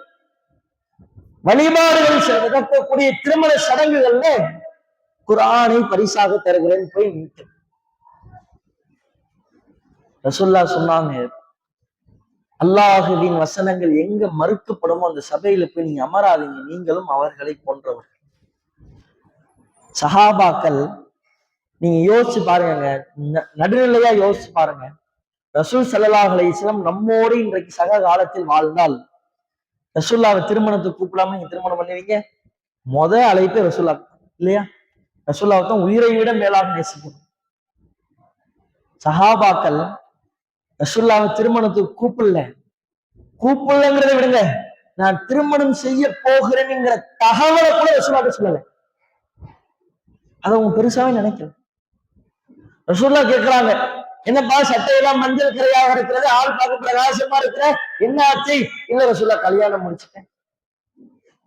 வழிபாடுகள் நடக்கக்கூடிய திருமண சடங்குகள்ல குர்ஆனை பரிசாக தருகிறேன் போய் நின்று ரசூலுல்லாஹ் சொன்னாங்க, அல்லாஹுவின் வசனங்கள் எங்க மறுக்கப்படுமோ அந்த சபையில போய் நீங்க அமராதீங்க, நீங்களும் அவர்களை போன்றவர்கள். சஹாபாக்கள் நீங்க யோசிச்சு பாருங்க, நடுநிலையா யோசிச்சு பாருங்க. ரசூல் ஸல்லல்லாஹு அலைஹி வஸல்லம் நம்மோடு இன்றைக்கு சக காலத்தில் வாழ்ந்தால் ரசூல்லாவை திருமணத்துக்கு கூப்பிடாம நீங்க திருமணம் பண்ணுவீங்க? அழைப்பு ரசூல்லா இல்லையா? ரசூல்லாவை தான் உயிரை விட மேலாக நேசிக்கணும். சஹாபாக்கள் ரசூல்லாவை திருமணத்துக்கு கூப்பிடலங்கிறத விடுங்க, நான் திருமணம் செய்ய போகிறேன்ங்கிற தகவலை கூட ரசூல்லாட்ட சொல்லல. அதை அவங்க பெருசாவே நினைக்கல. ரசூல்லா கேட்கிறாங்க, என்னப்பா சட்டையெல்லாம் மஞ்சள் கரையாக இருக்கிறது, ஆள் பார்க்க பிரகாசமா இருக்கிற, என்ன ஆச்சு? இல்ல ரசூல்லா கல்யாணம் முடிச்சுட்டேன்.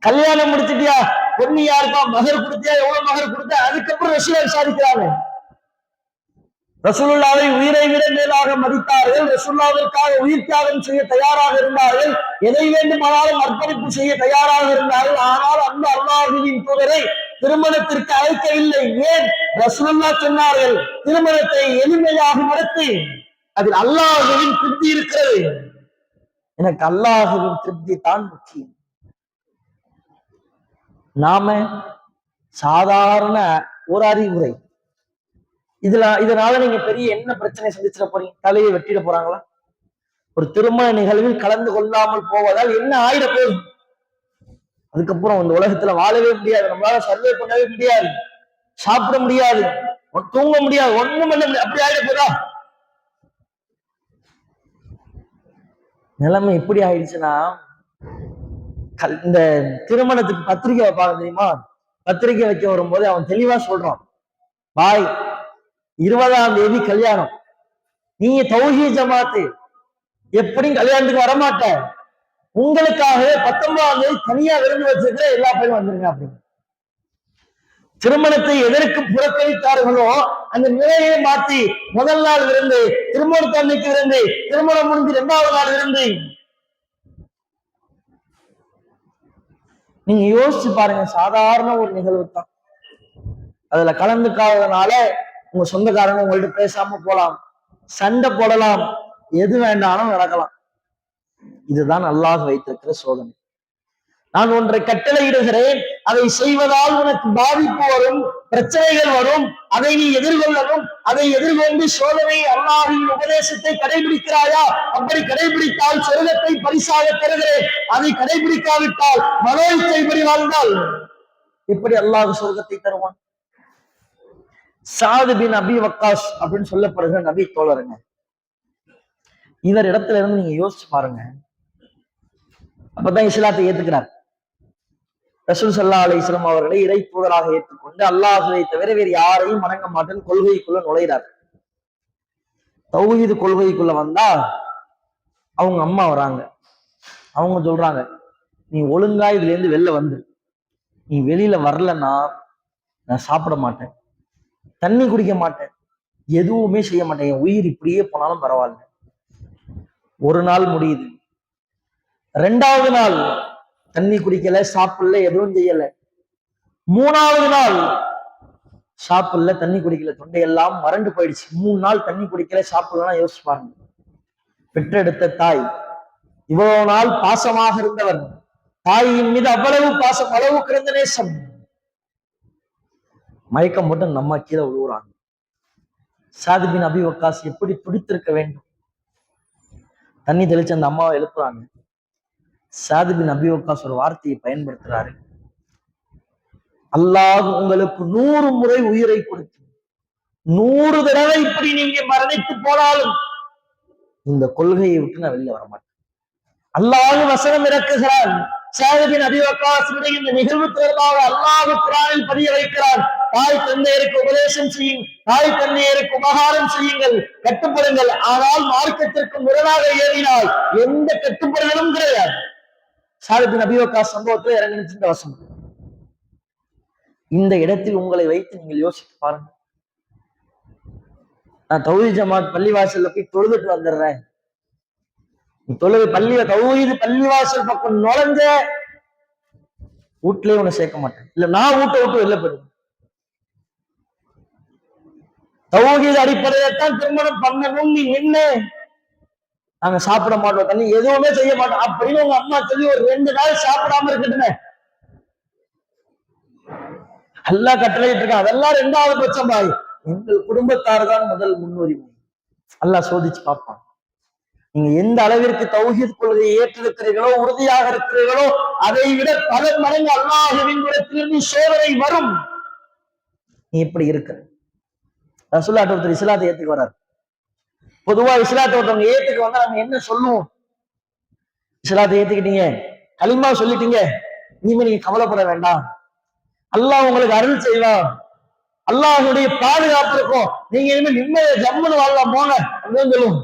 கல்யாணம் முடிச்சுட்டியா? பொண்ணு யாருப்பா? மகர் கொடுத்தியா? எவ்வளவு மகர் கொடுத்த? அதுக்கப்புறம் ரசூலா விசாரிக்கிறாங்க. ரசூலுல்லாவை உயிரை விட மேலாக மதித்தார்கள். ரசூலுல்லாவிற்காக உயிர் தியாகம் செய்ய தயாராக இருந்தார்கள். எதை வேண்டுமானாலும் அர்ப்பணிப்பு செய்ய தயாராக இருந்தார்கள். ஆனால் அந்த அல்லாஹ்வின் தூதரை திருமணத்திற்கு அழைக்கவில்லை. ஏன்? ரசூலுல்லாஹ் சொன்னார்கள், திருமணத்தை எளிமையாக நடத்தி அதில் அல்லாஹ்வின் திருப்தி இருக்கிறது. எனக்கு அல்லாஹ்வின் திருப்தி தான் முக்கியம். நாம சாதாரண ஒரு அறிவுரை, இதனால நீங்க பெரிய என்ன பிரச்சனை சந்திச்சிட போறீங்க? தலையை வெட்டிட போறாங்களா? ஒரு திருமண நிகழ்வில் கலந்து கொள்ளாமல் போவதால் என்ன ஆயிட போகுது? அதுக்கப்புறம் இந்த உலகத்துல வாழவே முடியாது, நம்மளால சர்வே பண்ணவே முடியாது, சாப்பிட முடியாது, தூங்க முடியாது, ஒண்ணும் பண்ண முடியாது. அப்படி ஆயிட போதா? நிலைமை எப்படி ஆயிடுச்சுன்னா, இந்த திருமணத்துக்கு பத்திரிக்கை வைப்பாங்க தெரியுமா? பத்திரிக்கை வைக்க வரும்போது அவன் தெளிவா சொல்றான், பாய் 20ஆம் தேதி கல்யாணம், நீங்க தௌஹீத் ஜமாத்து, எப்படியும் கல்யாணத்துக்கு வரமாட்ட, உங்களுக்காகவே 19ஆம் தேதி தனியா விருந்து வச்சிருக்கிற, எல்லா பேரும் வந்துருங்க அப்படின்னு. திருமணத்தை எதற்கு புறக்கணித்தார்களோ அந்த நிலையை மாற்றி முதல் நாள் விருந்து, திருமணத்தன்னைக்கு விருந்து, திருமணம் முடிஞ்சு 2வது நாள் விருந்து. நீங்க யோசிச்சு பாருங்க, சாதாரண ஒரு நிகழ்வு தான். அதுல கலந்துக்காததுனால உங்க சொந்தக்காரங்க உங்கள்ட்ட பேசாம போலாம், சண்டை போடலாம், எது வேண்டாலும் நடக்கலாம். இதுதான் அல்லாஹ் வைத்திருக்கிற சோதனை. நான் ஒன்றை கட்டளையிடுகிறேன், அதை செய்வதால் உனக்கு பாதிப்பு வரும், பிரச்சனைகள் வரும், அதை நீ எதிர்கொள்ளணும். அதை எதிர்கொண்டு சோதனை அல்லாஹ்வின் உபதேசத்தை கடைபிடிக்கிறாயா? அப்படி கடைபிடித்தால் சொர்க்கத்தை பரிசாக தருகிறேன். அதை கடைபிடிக்காவிட்டால் மனோ இச்சைப்படி வாழ்ந்தால் எப்படி அல்லாஹ் சொர்க்கத்தை தருவான்? சாது பின் அபி வக்காஸ் அப்படின்னு சொல்லப்படுகிற நபி தோழருங்க. இவர் இடத்துல இருந்து நீங்க யோசிச்சு பாருங்க. அப்பதான் இஸ்லாத்தை ஏத்துக்கிறார். ரசூல் ஸல்லல்லாஹு அலைஹி வஸல்லம் அவர்களை இறை தூதராக ஏற்றுக்கொண்டு அல்லாஹ்வை தவிர வேறு யாரையும் வணங்க மாட்டேன் கொள்கைக்குள்ள நுழைகிறார். தௌஹீது கொள்கைக்குள்ள வந்தா அவங்க அம்மா வராங்க. அவங்க சொல்றாங்க, நீ ஒழுங்கா இதுல இருந்து வெளில வந்து, நீ வெளியில வரலன்னா நான் சாப்பிட மாட்டேன், தண்ணி குடிக்க மாட்டேன், எதுவுமே செய்ய மாட்டேன், என் உயிர் இப்படியே போனாலும் பரவாயில்ல. ஒரு நாள் முடியுது, 2வது நாள் தண்ணி குடிக்கல, சாப்பிடல, எதுவும் செய்யல. 3வது நாள் சாப்பிடல, தண்ணி குடிக்கல, தொண்டையெல்லாம் வறண்டு போயிடுச்சு. 3 நாள் தண்ணி குடிக்கல, சாப்பிடலாம். யோசிச்சு பாருங்க. பெற்றெடுத்த தாய், இவ்வளவு நாள் பாசமாக இருந்தவர், தாயின் மீது அவ்வளவு பாசம், அளவு கிடந்த நேசம், மயக்கம் மட்டும் நம்ம கீழே விழுவுறாங்க. சாது பின் அபி வக்காஸ் எப்படி துடித்திருக்க வேண்டும்? தண்ணி தெளிச்சு அந்த அம்மாவை எழுப்புறாங்க. சாது பின் அபி வக்காஸ் ஒரு வார்த்தையை பயன்படுத்துறாரு, அல்லாஹ் உங்களுக்கு 100 முறை உயிரை கொடுத்து 100 தடவை இப்படி நீங்க மரணித்து போனாலும் இந்த கொள்கையை விட்டு நான் வெளில வரமாட்டேன். அல்லாஹ் வசனம் இறக்குகிறான். சாது பின் அபி வக்காஸுடைய இந்த நிகழ்வு தொடர்பாக அல்லாஹ் குர்ஆனில் பதிய வைக்கிறான். தாய் தந்தையருக்கு உபதேசம் செய்யுங்கள், தாய் தந்தையருக்கு உபகாரம் செய்யுங்கள், கட்டுப்படுங்கள். ஆனால் மார்க்கத்திற்கு முரணாக ஏறினால் எந்த கட்டுப்படுதலும் கிடையாது. சாது பின் அபி வக்காஸ் சம்பவத்தில் இறங்கிச்சு இந்த வசனம். இந்த இடத்தில் உங்களை வைத்து நீங்கள் யோசித்து பாருங்க. நான் தௌஹீத் ஜமாத் பள்ளிவாசல்ல போய் தொழுதுட்டு வந்துடுறேன், நீ தொழுது தௌஹீத் பள்ளிவாசல் பக்கம் நுழைஞ்ச வீட்லயே உன்னை சேர்க்க மாட்டேன், இல்ல நான் வீட்டை விட்டு வெளில போயிடுவேன். தௌஹீத் அடிப்படையத்தான் திருமணம் பண்ணணும் நீ நின்று, நாங்க சாப்பிட மாட்டோம், தண்ணி எதுவுமே செய்ய மாட்டோம் அப்படின்னு உங்க அம்மா சொல்லி ஒரு 2 நாள் சாப்பிடாம இருக்கட்டுமே, எல்லா கட்டளையிட்டு இருக்கான். அதெல்லாம் 2வது பட்சம் பாய். எங்கள் குடும்பத்தார் தான் முதல் முன்னுரிமை. அல்லாஹ் சோதிச்சு பார்ப்பான். நீங்க எந்த அளவிற்கு தௌஹீத் கொள்கையை ஏற்றிருக்கிறீர்களோ, உறுதியாக இருக்கிறீர்களோ, அதை விட பல மடங்கு அல்லாஹ்வின் புறத்திலிருந்து சோதனை வரும். நீ எப்படி இருக்கிற? ரசூலுல்லாஹ் ஒருத்தர் இஸ்லாத்தை ஏத்துக்கு வர்றார். பொதுவா இஸ்லாத்தை ஒருத்தவங்க ஏத்துக்கு வந்தா நம்ம என்ன சொல்லுவோம்? இஸ்லாத்தை ஏத்துக்கிட்டீங்க, கலிமா சொல்லிட்டீங்க, இனிமே நீங்க கவலைப்பட வேண்டாம், அல்லாஹ் உங்களுக்கு அருள் செய்வான், அல்லாஹ்வுடைய பாதுகாப்பு இருக்கும், நீங்க இனிமே நிம்மதியா ஜம்முன்னு வாழலாம் போங்க அப்படின்னு சொல்லுவோம்.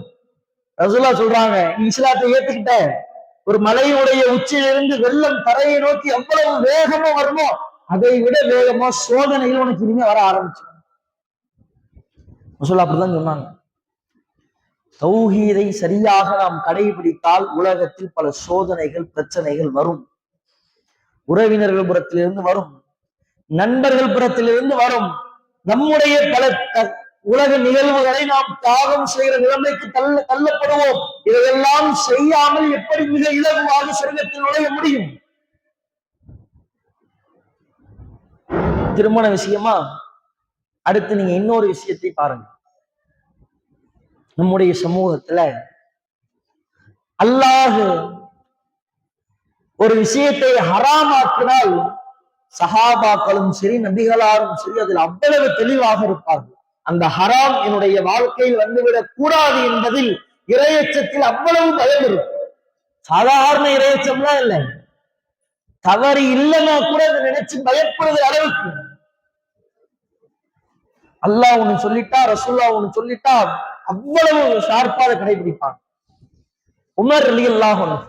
ரசூலுல்லாஹ் சொல்றாங்க, இஸ்லாத்தை ஏத்துக்கிட்ட ஒரு மலையுடைய உச்சியிலிருந்து வெள்ளம் தரையை நோக்கி எவ்வளவு வேகமா வருமோ அதை விட வேகமா சோதனைகள் உனக்கு இனிமே வர ஆரம்பிச்சு. ரசூலுல்லாஹ் அப்படிதான் சொன்னாங்க. தௌஹீதை சரியாக நாம் கடைபிடித்தால் உலகத்தில் பல சோதனைகள் பிரச்சனைகள் வரும். உறவினர்கள் புறத்திலிருந்து வரும், நண்பர்கள் புறத்திலிருந்து வரும், நம்முடைய பல உலக நிகழ்வுகளை நாம் தியாகம் செய்கிற நிலைமைக்கு தள்ளப்படுவோம். இதையெல்லாம் செய்யாமல் எப்படி மிக இலகுவாக சொர்க்கத்தில் நுழைய முடியும்? திருமண விஷயமா அடுத்து நீங்க இன்னொரு விஷயத்தை பாருங்க. நம்முடைய சமூகத்துல அல்லாஹ் ஒரு விஷயத்தை ஹராமாக்கினால் சஹாபாக்களும் சரி நபிகளாரும் சரி அதில் அவ்வளவு தெளிவாக இருப்பார்கள். அந்த ஹராம் என்னுடைய வாழ்க்கையில் வந்துவிடக் கூடாது என்பதில் இரையச்சத்தில் அவ்வளவு பயம் இருக்கும். சாதாரண இரையச்சம்லாம் இல்லை, தவறு இல்லைன்னா கூட அதை நினைச்சு பயப்படுகிற அளவுக்கு. அல்லாஹ் ஒண்ணு சொல்லிட்டா, ரசூலுல்லாஹ் ஒண்ணு சொல்லிட்டா அவ்வளவு ஷார்ப்பாக கடைபிடிப்பாங்க. உமர் ரலியல்லாஹு அன்ஹு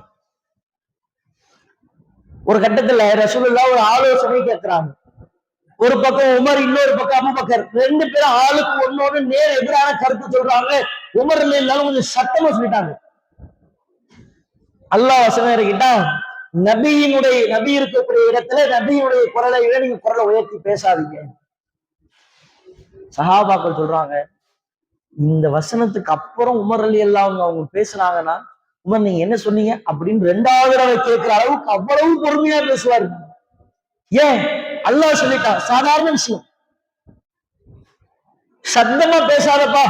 ஒரு கட்டத்துல ரசூலுல்லாஹ் ஒரு ஆலோசனை கேட்கிறாங்க. ஒரு பக்கம் உமர், இன்னொரு பக்கம் அபூபக்கர், 2 பேரும் ஆளுக்கு ஒன்னொன்னு நேர் எதிரான கருத்து சொல்றாங்க. உமர் ரலியல்லாஹு கொஞ்சம் சத்தமா சொல்லிட்டாங்க. அல்லாஹ் வசனம் இறக்கிட்டா, நபி இருக்கக்கூடிய இடத்துல நபியினுடைய குரலை விட நீங்க குரலை உயர்த்தி பேசாதீங்க. சஹாபாக்கள் சொல்றாங்க, இந்த வசனத்துக்கு அப்புறம் உமர் ரலியல்லாஹு அவங்க பேசுறாங்கன்னா, உமர் நீங்க என்ன சொன்னீங்க அப்படின்னு 2வது தடவை கேட்கிற அளவுக்கு அவ்வளவு பொறுமையா பேசுவாரு. ஏன்? அல்லாஹ் சொல்லிட்டான், சாதாரண விஷயம், சத்தமா பேசாதப்பா,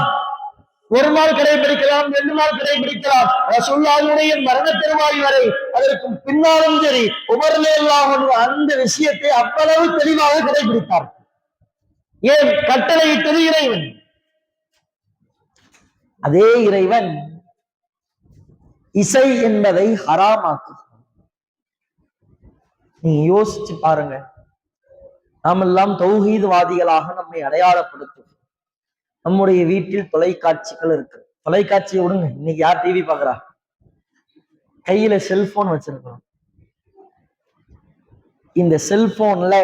1 நாள் கடைபிடிக்கலாம், 2 நாள் கடைபிடிக்கலாம், ரசூலுல்லாஹ்வுடைய மரண தருவாய் வரை அதற்கு பின்னாலும் சரி உமர் ரலியல்லாஹு அன்ஹு அந்த விஷயத்தை அவ்வளவு தெளிவாக கடைபிடித்தார். ஏன்? கட்டளையிட்டது இறைவன். அதே இறைவன் இசை என்பதை ஹராமாக்கு. நீங்க யோசிச்சு பாருங்க, நாம் எல்லாம் தௌஹீத்வாதிகளாக நம்மை அடையாளப்படுத்தும். நம்முடைய வீட்டில் தொலைக்காட்சிகள் இருக்கு. தொலைக்காட்சியை விடுங்க, இன்னைக்கு யார் டிவி பாக்குறா? கையில செல்போன் வச்சிருக்கோம். இந்த செல்போன்ல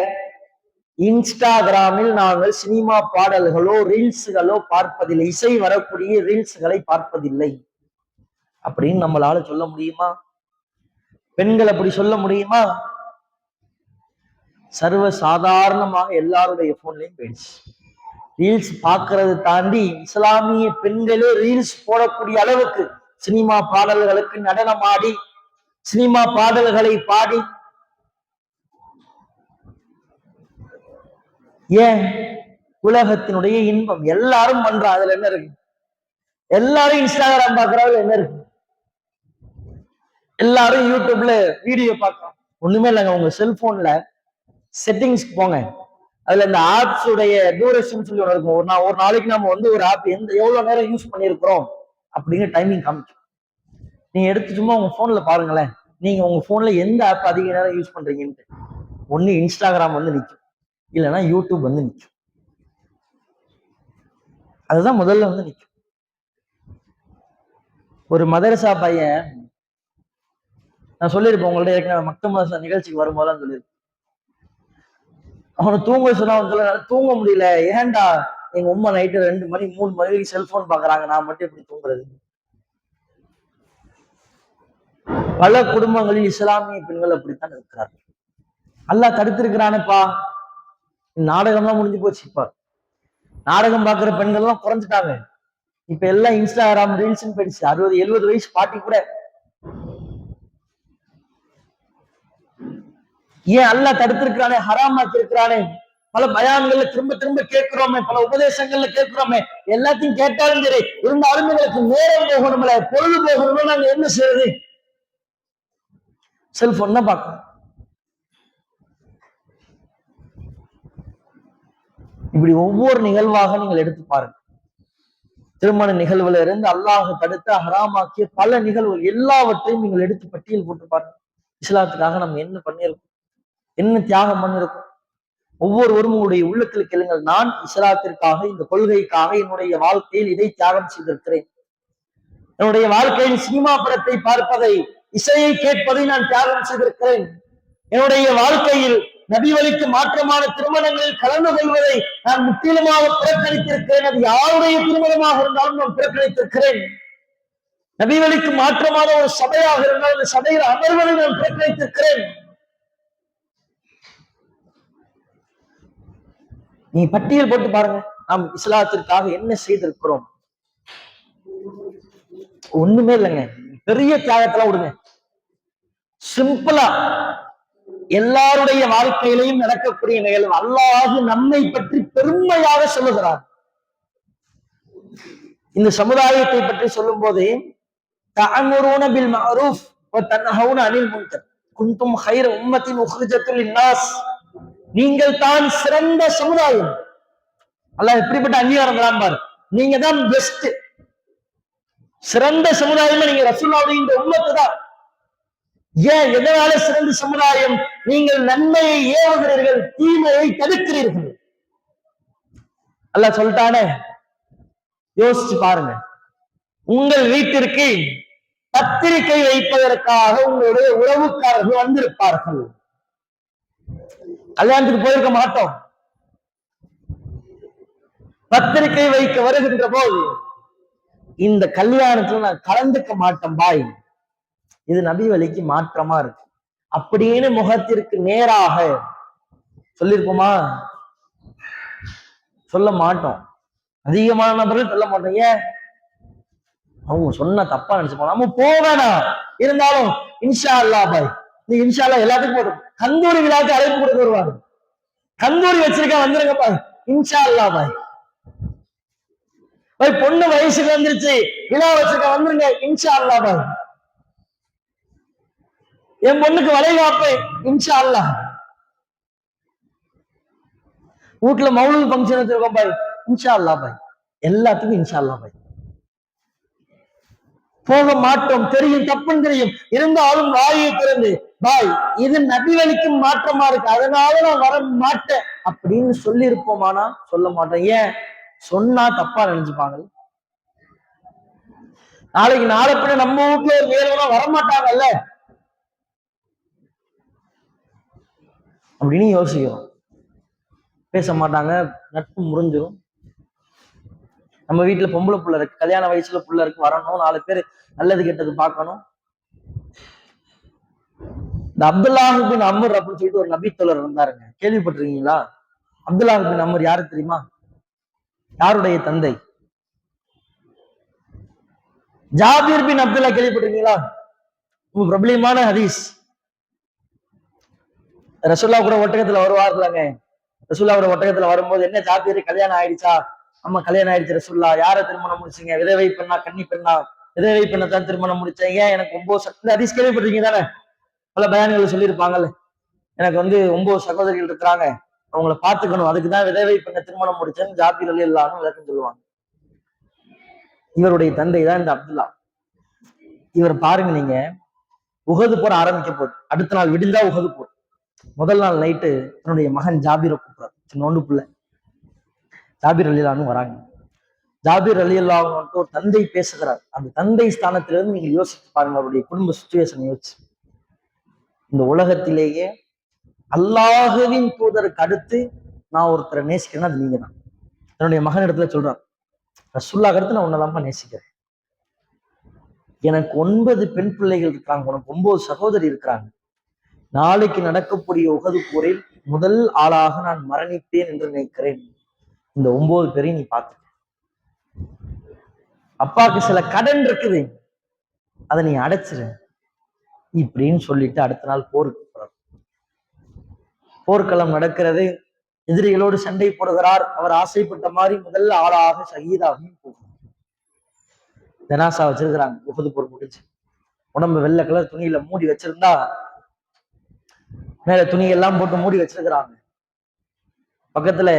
இன்ஸ்டாகிராமில் நாங்கள் சினிமா பாடல்களோ ரீல்ஸுகளோ பார்ப்பதில்லை, இசை வரக்கூடிய ரீல்ஸுகளை பார்ப்பதில்லை அப்படின்னு நம்மளால சொல்ல முடியுமா? பெண்கள் அப்படி சொல்ல முடியுமா? சர்வ சாதாரணமாக எல்லாருடைய போன்லயும் போயிடுச்சு. ரீல்ஸ் பார்க்கறது தாண்டி இஸ்லாமிய பெண்களே ரீல்ஸ் போடக்கூடிய அளவுக்கு சினிமா பாடல்களுக்கு நடனமாடி, சினிமா பாடல்களை பாடி. ஏன்? உலகத்தினுடைய இன்பம் எல்லாரும் பண்றா, அதுல என்ன இருக்கு? எல்லாரும் இன்ஸ்டாகிராம் பாக்குறாங்க, என்ன இருக்கு? எல்லாரும் யூடியூப்ல வீடியோ பார்க்கலாம், ஒண்ணுமே இல்லைங்க. உங்க செல்போன்ல செட்டிங்ஸ்க்கு போங்க, அதுல இந்த ஆப்ஸ் உடைய டியூரேஷன் சொல்லி ஒன்று இருக்கும். ஒரு நாளைக்கு நம்ம ஒரு ஆப் எவ்வளவு நேரம் யூஸ் பண்ணிருக்கிறோம் அப்படின்னு டைமிங் காமிக்கும். நீங்க எடுத்து சும்மா உங்க போன்ல பாருங்களேன், நீங்க உங்க போன்ல எந்த ஆப் அதிக நேரம் யூஸ் பண்றீங்கன்ட்டு. ஒண்ணு இன்ஸ்டாகிராம் நிற்கும், இல்லைன்னா யூடியூப் நிற்கும். அதுதான் முதல்ல நிற்கும். ஒரு மதரசா பையன், நான் சொல்லியிருப்பேன் உங்கள்ட்ட ஏற்கனவே மக்தம் நிகழ்ச்சிக்கு வரும்போதெல்லாம் சொல்லியிருப்பேன், அவனை தூங்க சொன்னா தூங்க முடியல, ஏன்டா எங்க உமா நைட்டு 2 மணி 3 மணி செல்போன் பாக்குறாங்க, நான் மட்டும் எப்படி தூங்குறது? பல குடும்பங்களில் இஸ்லாமிய பெண்கள் அப்படித்தான் இருக்கிறார்கள். அல்லாஹ் தடுத்திருக்கிறானப்பா. நாடகம்லாம் முடிஞ்சு போச்சு. இப்ப நாடகம் பாக்குற பெண்கள் எல்லாம் குறைஞ்சிட்டாங்க. இப்ப எல்லாம் இன்ஸ்டாகிராம் ரீல்ஸ் போயிடுச்சு. 60-70 வயசு பாட்டி கூட. ஏன் அல்லாஹ் தடுத்திருக்கிறானே, ஹராமாக்கி இருக்கிறானே. பல பயான்கள்ல திரும்ப திரும்ப கேட்கிறோமே, பல உபதேசங்கள்ல கேட்கிறோமே. எல்லாத்தையும் கேட்டாலும் சரி, இருந்தாலும் எங்களுக்கு நேரம் போகணும்ல, பொழுது போகணும்னு நாங்க என்ன செய்யறது? செல்போன் தான் பார்க்கணும். இப்படி ஒவ்வொரு நிகழ்வாக நீங்கள் எடுத்து பாருங்க. திருமண நிகழ்வுல இருந்து அல்லாஹ் தடுத்த ஹராமாக்கிய பல நிகழ்வுகள் எல்லாவற்றையும் நீங்கள் எடுத்து பட்டியல் போட்டு பாருங்க. இஸ்லாத்துக்காக நம்ம என்ன பண்ணியிருக்கோம், என்ன தியாகம் பண்ணியிருக்கோம்? ஒவ்வொருவரும் உங்களுடைய உள்ளத்தில் கேளுங்கள், நான் இஸ்லாத்திற்காக, இந்த கொள்கைக்காக என்னுடைய வாழ்க்கையில் இதை தியாகம் செய்திருக்கிறேன். என்னுடைய வாழ்க்கையில் சினிமா படத்தை பார்ப்பதை, இசையை கேட்பதை நான் தியாகம் செய்திருக்கிறேன். என்னுடைய வாழ்க்கையில் நபி வழிக்கு மாற்றமான திருமணங்களில் கலந்து கொள்வதை நான் முற்றிலுமாக புறக்கணித்திருக்கிறேன். அது யாருடைய திருமணமாக இருந்தாலும் நான் புறக்கணித்திருக்கிறேன். நபி வழிக்கு மாற்றமான ஒரு சபையாக இருந்தால் அந்த சபையில் அமர்வதை நான் புறக்கணித்திருக்கிறேன். நீ பட்டியல் போட்டு பாருங்க, நாம் இஸ்லாத்திற்காக என்ன செய்திருக்கிறோம். ஒண்ணுமே இல்லைங்க. பெரிய தியாகத்தெல்லாம் விடுங்க. சிம்பிளா எல்லாருடைய வாழ்க்கையிலையும் நடக்கக்கூடிய நிகழ்வு. அல்லாஹ் நம்மை பற்றி பெருமையாக சொல்லுகிறார். இந்த சமுதாயத்தை பற்றி சொல்லும் போதே, தஅமுருன பில் மஅரூஃப் வ தன்ஹவுன அனில் முன்கர் குன்தும் கைர உம்மத்தின் உக்ரிஜத்துல் லின்னாஸ். நீங்கள் தான் சிறந்த சமுதாயம். அல்லாஹ் எப்படிப்பட்ட அங்கீகாரம் தரான் பாரு. நீங்க தான் பெஸ்ட். சிறந்த சமுதாயம் நீங்க ரசூலுல்லாஹ்வுடைய இந்த உம்மத்து தான். ஏன், எதனால சிறந்த சமுதாயம்? நீங்கள் நன்மையை ஏவுகிறீர்கள், தீமையை தடுக்கிறீர்கள். அல்லாஹ் சொல்லிட்டானே, யோசிச்சு பாருங்க. உங்கள் வீட்டிற்கு பத்திரிகை வைப்பதற்காக உங்களுடைய உறவுக்காரர்கள் வந்திருப்பார்கள். கல்யாணத்துக்கு போயிருக்க மாட்டோம். பத்திரிகை வைக்க வருகின்ற போது, இந்த கல்யாணத்துல நான் கலந்துக்க மாட்டேன் பாய், இது நபி வழிக்கு மாற்றமா இருக்கு அப்படின்னு முகத்திற்கு நேராக சொல்லிருப்போமா? சொல்ல மாட்டோம். அதிகமான நபர்கள் சொல்ல மாட்டோம். ஏன்? அவங்க சொன்ன தப்பா நினைச்சுப்போம். நம்ம போவேனா இருந்தாலும் இன்ஷா அல்லாஹ் பாய், இந்த இன்ஷா அல்லாஹ் எல்லாத்துக்கும் போதும். கந்தூரி விழாக்கு அழைப்பு கொடுக்க வருவாங்க. கந்தூரி வச்சிருக்க வந்துருங்க பாய், இன்ஷா அல்லாஹ் பாய். பொண்ணு வயசுக்கு வந்துருச்சு, விழா வச்சிருக்க வந்துருங்க, இன்ஷா அல்லாஹ் பாய். என் பொண்ணுக்கு வளைகாப்பு, இன்ஷா அல்லாஹ். வீட்டுல மௌலூத் ஃபங்க்ஷன் வச்சிருக்கோம் பாய், இன்ஷா அல்லாஹ் பாய். எல்லாத்துக்கும் இன்ஷா அல்லாஹ் பாய். போக மாட்டோம், தெரியும், தப்புன்னு தெரியும். இருந்தாலும் வாயை திறந்து, பாய் இது நபி வழிக்கும் மாற்றமா இருக்கு, அதனால நான் வர மாட்டேன் அப்படின்னு சொல்லி இருப்போமானா? சொல்ல மாட்டோம். ஏன்? சொன்னா தப்பா நினைச்சுப்பாங்க. நாளைக்கு நாளை பின்ன நம்ம வீட்டுல ஒரு வேலைலாம் வரமாட்டாங்கல்ல அப்படின்னு யோசிக்கிறோம். பேச மாட்டாங்க, நட்பு முறிஞ்சிரும். நம்ம வீட்டுல பொம்பளை புள்ள இருக்கு, கல்யாண வயசுல புள்ள இருக்கு, வரணும், 4 பேர் நல்லது கெட்டது பார்க்கணும். இந்த அப்துல்லாஹ் பின் அம்ர் அப்படின்னு சொல்லிட்டு ஒரு நபித்தோழர் இருந்தாருங்க, கேள்விப்பட்டிருக்கீங்களா? அப்துல்லாஹ் பின் அம்ர் யாரு தெரியுமா? யாருடைய தந்தை? ஜாபீர் பின் அப்துல்லா. கேள்விப்பட்டிருக்கீங்களா? பிரபலியமான ஹதீஸ். ரசூல்லா கூட ஒட்டகத்துல வருவார்களாங்க. ரசூல்லாவோட ஒட்டகத்துல வரும்போது, என்ன ஜாபீர் கல்யாணம் ஆயிடுச்சா? அம்மா கல்யாணம் ஆயிடுச்சு ரசூல்லா. யார திருமணம் முடிச்சீங்க? விதவை பெண்ணா, கன்னி பெண்ணா? விதவை பெண்ணை தான் திருமணம் முடிச்சேன். ஏன்? எனக்கு 9 ஹதீஸ் கேள்விப்பட்டிருக்கீங்க தானே? பல பயான்கள் சொல்லியிருப்பாங்கல்ல. எனக்கு 9 சகோதரிகள் இருக்கிறாங்க, அவங்களை பார்த்துக்கணும், அதுக்குதான் விதவை பெண்ணை திருமணம் முடிச்சேன்னு ஜாபீர் ரலியல்லாஹு அன்ஹு விளக்கம் சொல்லுவாங்க. இவருடைய தந்தை தான் இந்த அப்துல்லா. இவர் பாருங்க, நீங்க உஹது போர் ஆரம்பிக்க போகுது. அடுத்த நாள் விடிந்தா உஹது போர். முதல் நாள் நைட்டு தன்னுடைய மகன் ஜாபீரை கூப்பிடுறாரு. சின்னோண்டு பிள்ளை ஜாபீர் ரலியல்லாஹு அன்ஹு வராங்க. ஜாபீர் ரலியல்லாஹு அன்ஹு ஒரு தந்தை பேசுகிறார். அந்த தந்தை ஸ்தானத்திலிருந்து நீங்க யோசிச்சு பாருங்க, அவருடைய குடும்ப சுச்சுவேஷன் யோசிச்சு. இந்த உலகத்திலேயே அல்லாஹுவின் தூதருக்கு அடுத்து நான் ஒருத்தரை நேசிக்கிறேன்னா அது நீங்க தான். தன்னுடைய மகன் இடத்துல சொல்றான், ரசூலுல்லாஹ் அடுத்து நான் உன்னதாம்மா நேசிக்கிறேன். எனக்கு 9 பெண் பிள்ளைகள் இருக்கிறாங்க, உனக்கு 9 சகோதரி இருக்கிறாங்க. நாளைக்கு நடக்கக்கூடிய உஹது போரில் முதல் ஆளாக நான் மரணிப்பேன் என்று நினைக்கிறேன். இந்த 9 பேரையும் நீ பார்த்து, அப்பாவுக்கு சில கடன் இருக்குது, அதை நீ அடைச்சிரு இப்படின்னு சொல்லிட்டு அடுத்த நாள் போருக்கு போறார். போர்க்களம் நடக்கிறது, எதிரிகளோடு சண்டை போடுகிறார். அவர் ஆசைப்பட்ட மாதிரி முதல் ஆளாக ஷஹீதாகவும் போகிறார். ஜனாசா வச்சிருக்கிறாங்க, உஹது போர் முடிச்சு. உடம்பு வெள்ளை கலர் துணியில மூடி வச்சிருந்தா, மேல துணி எல்லாம் போட்டு மூடி வச்சிருக்கிறாங்க. பக்கத்துல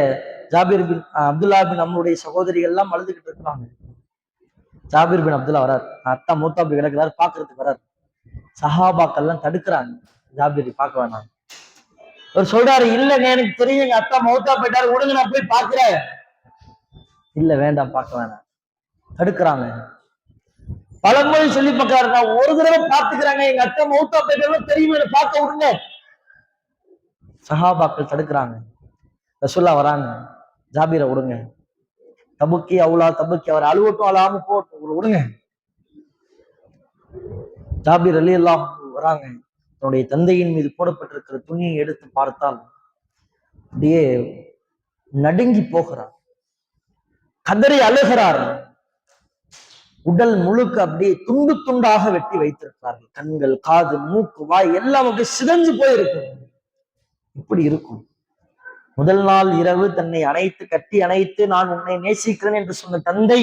ஜாபிர் பின் அப்துல்லா பின் நம்மளுடைய சகோதரிகள் எல்லாம் அழுதுகிட்டு இருக்கிறாங்க. ஜாபிர் பின் அப்துல்லா வரார், அத்தா மூத்தா அப்படி கிடக்கிறாரு, பாக்குறதுக்கு வரார். சஹாபாக்கள் எல்லாம் தடுக்கிறாங்க, ஜாபிர் பார்க்க வேணாம். அவர் சொல்றாரு, இல்லைங்க எனக்கு தெரியும் எங்க அத்தா மௌத்தா போயிட்டாரு, உடனே நான் போய் பாக்குறேன். இல்ல வேண்டாம், பார்க்க வேணாம். தடுக்கிறாங்க. பலமுறை சொல்லி பார்க்கிறாரு, நான் ஒரு தடவை பார்த்துக்கிறாங்க, எங்க அத்தா மௌத்தா போயிட்டாரு தெரியுமா, பார்க்க விடுங்க. சஹாபாக்கள் தடுக்கிறாங்க. ரசூலுல்லாஹ் வராங்க, ஜாபீரை விடுங்க, தபுக்கி அவுலா தபுக்கி, அவர் அழுவட்டும் அழாம போட்டும், விடுங்க. ஜாபீர் ரலியல்லாஹு அன்ஹு வராங்க. தன்னுடைய தந்தையின் மீது போடப்பட்டிருக்கிற துணியை எடுத்து பார்த்தால் அப்படியே நடுங்கி போகிறார், கதறி அழுகிறார். உடல் முழுக்க அப்படியே துண்டு துண்டாக வெட்டி வைத்திருக்கிறார்கள். கண்கள், காது, மூக்கு, வாய் எல்லாம் அப்படியே சிதைஞ்சு போயிருக்கு. இப்படி இருக்கும். முதல் நாள் இரவு தன்னை அணைத்து கட்டி அணைத்து நான் உன்னை நேசிக்கிறேன் என்று சொன்ன தந்தை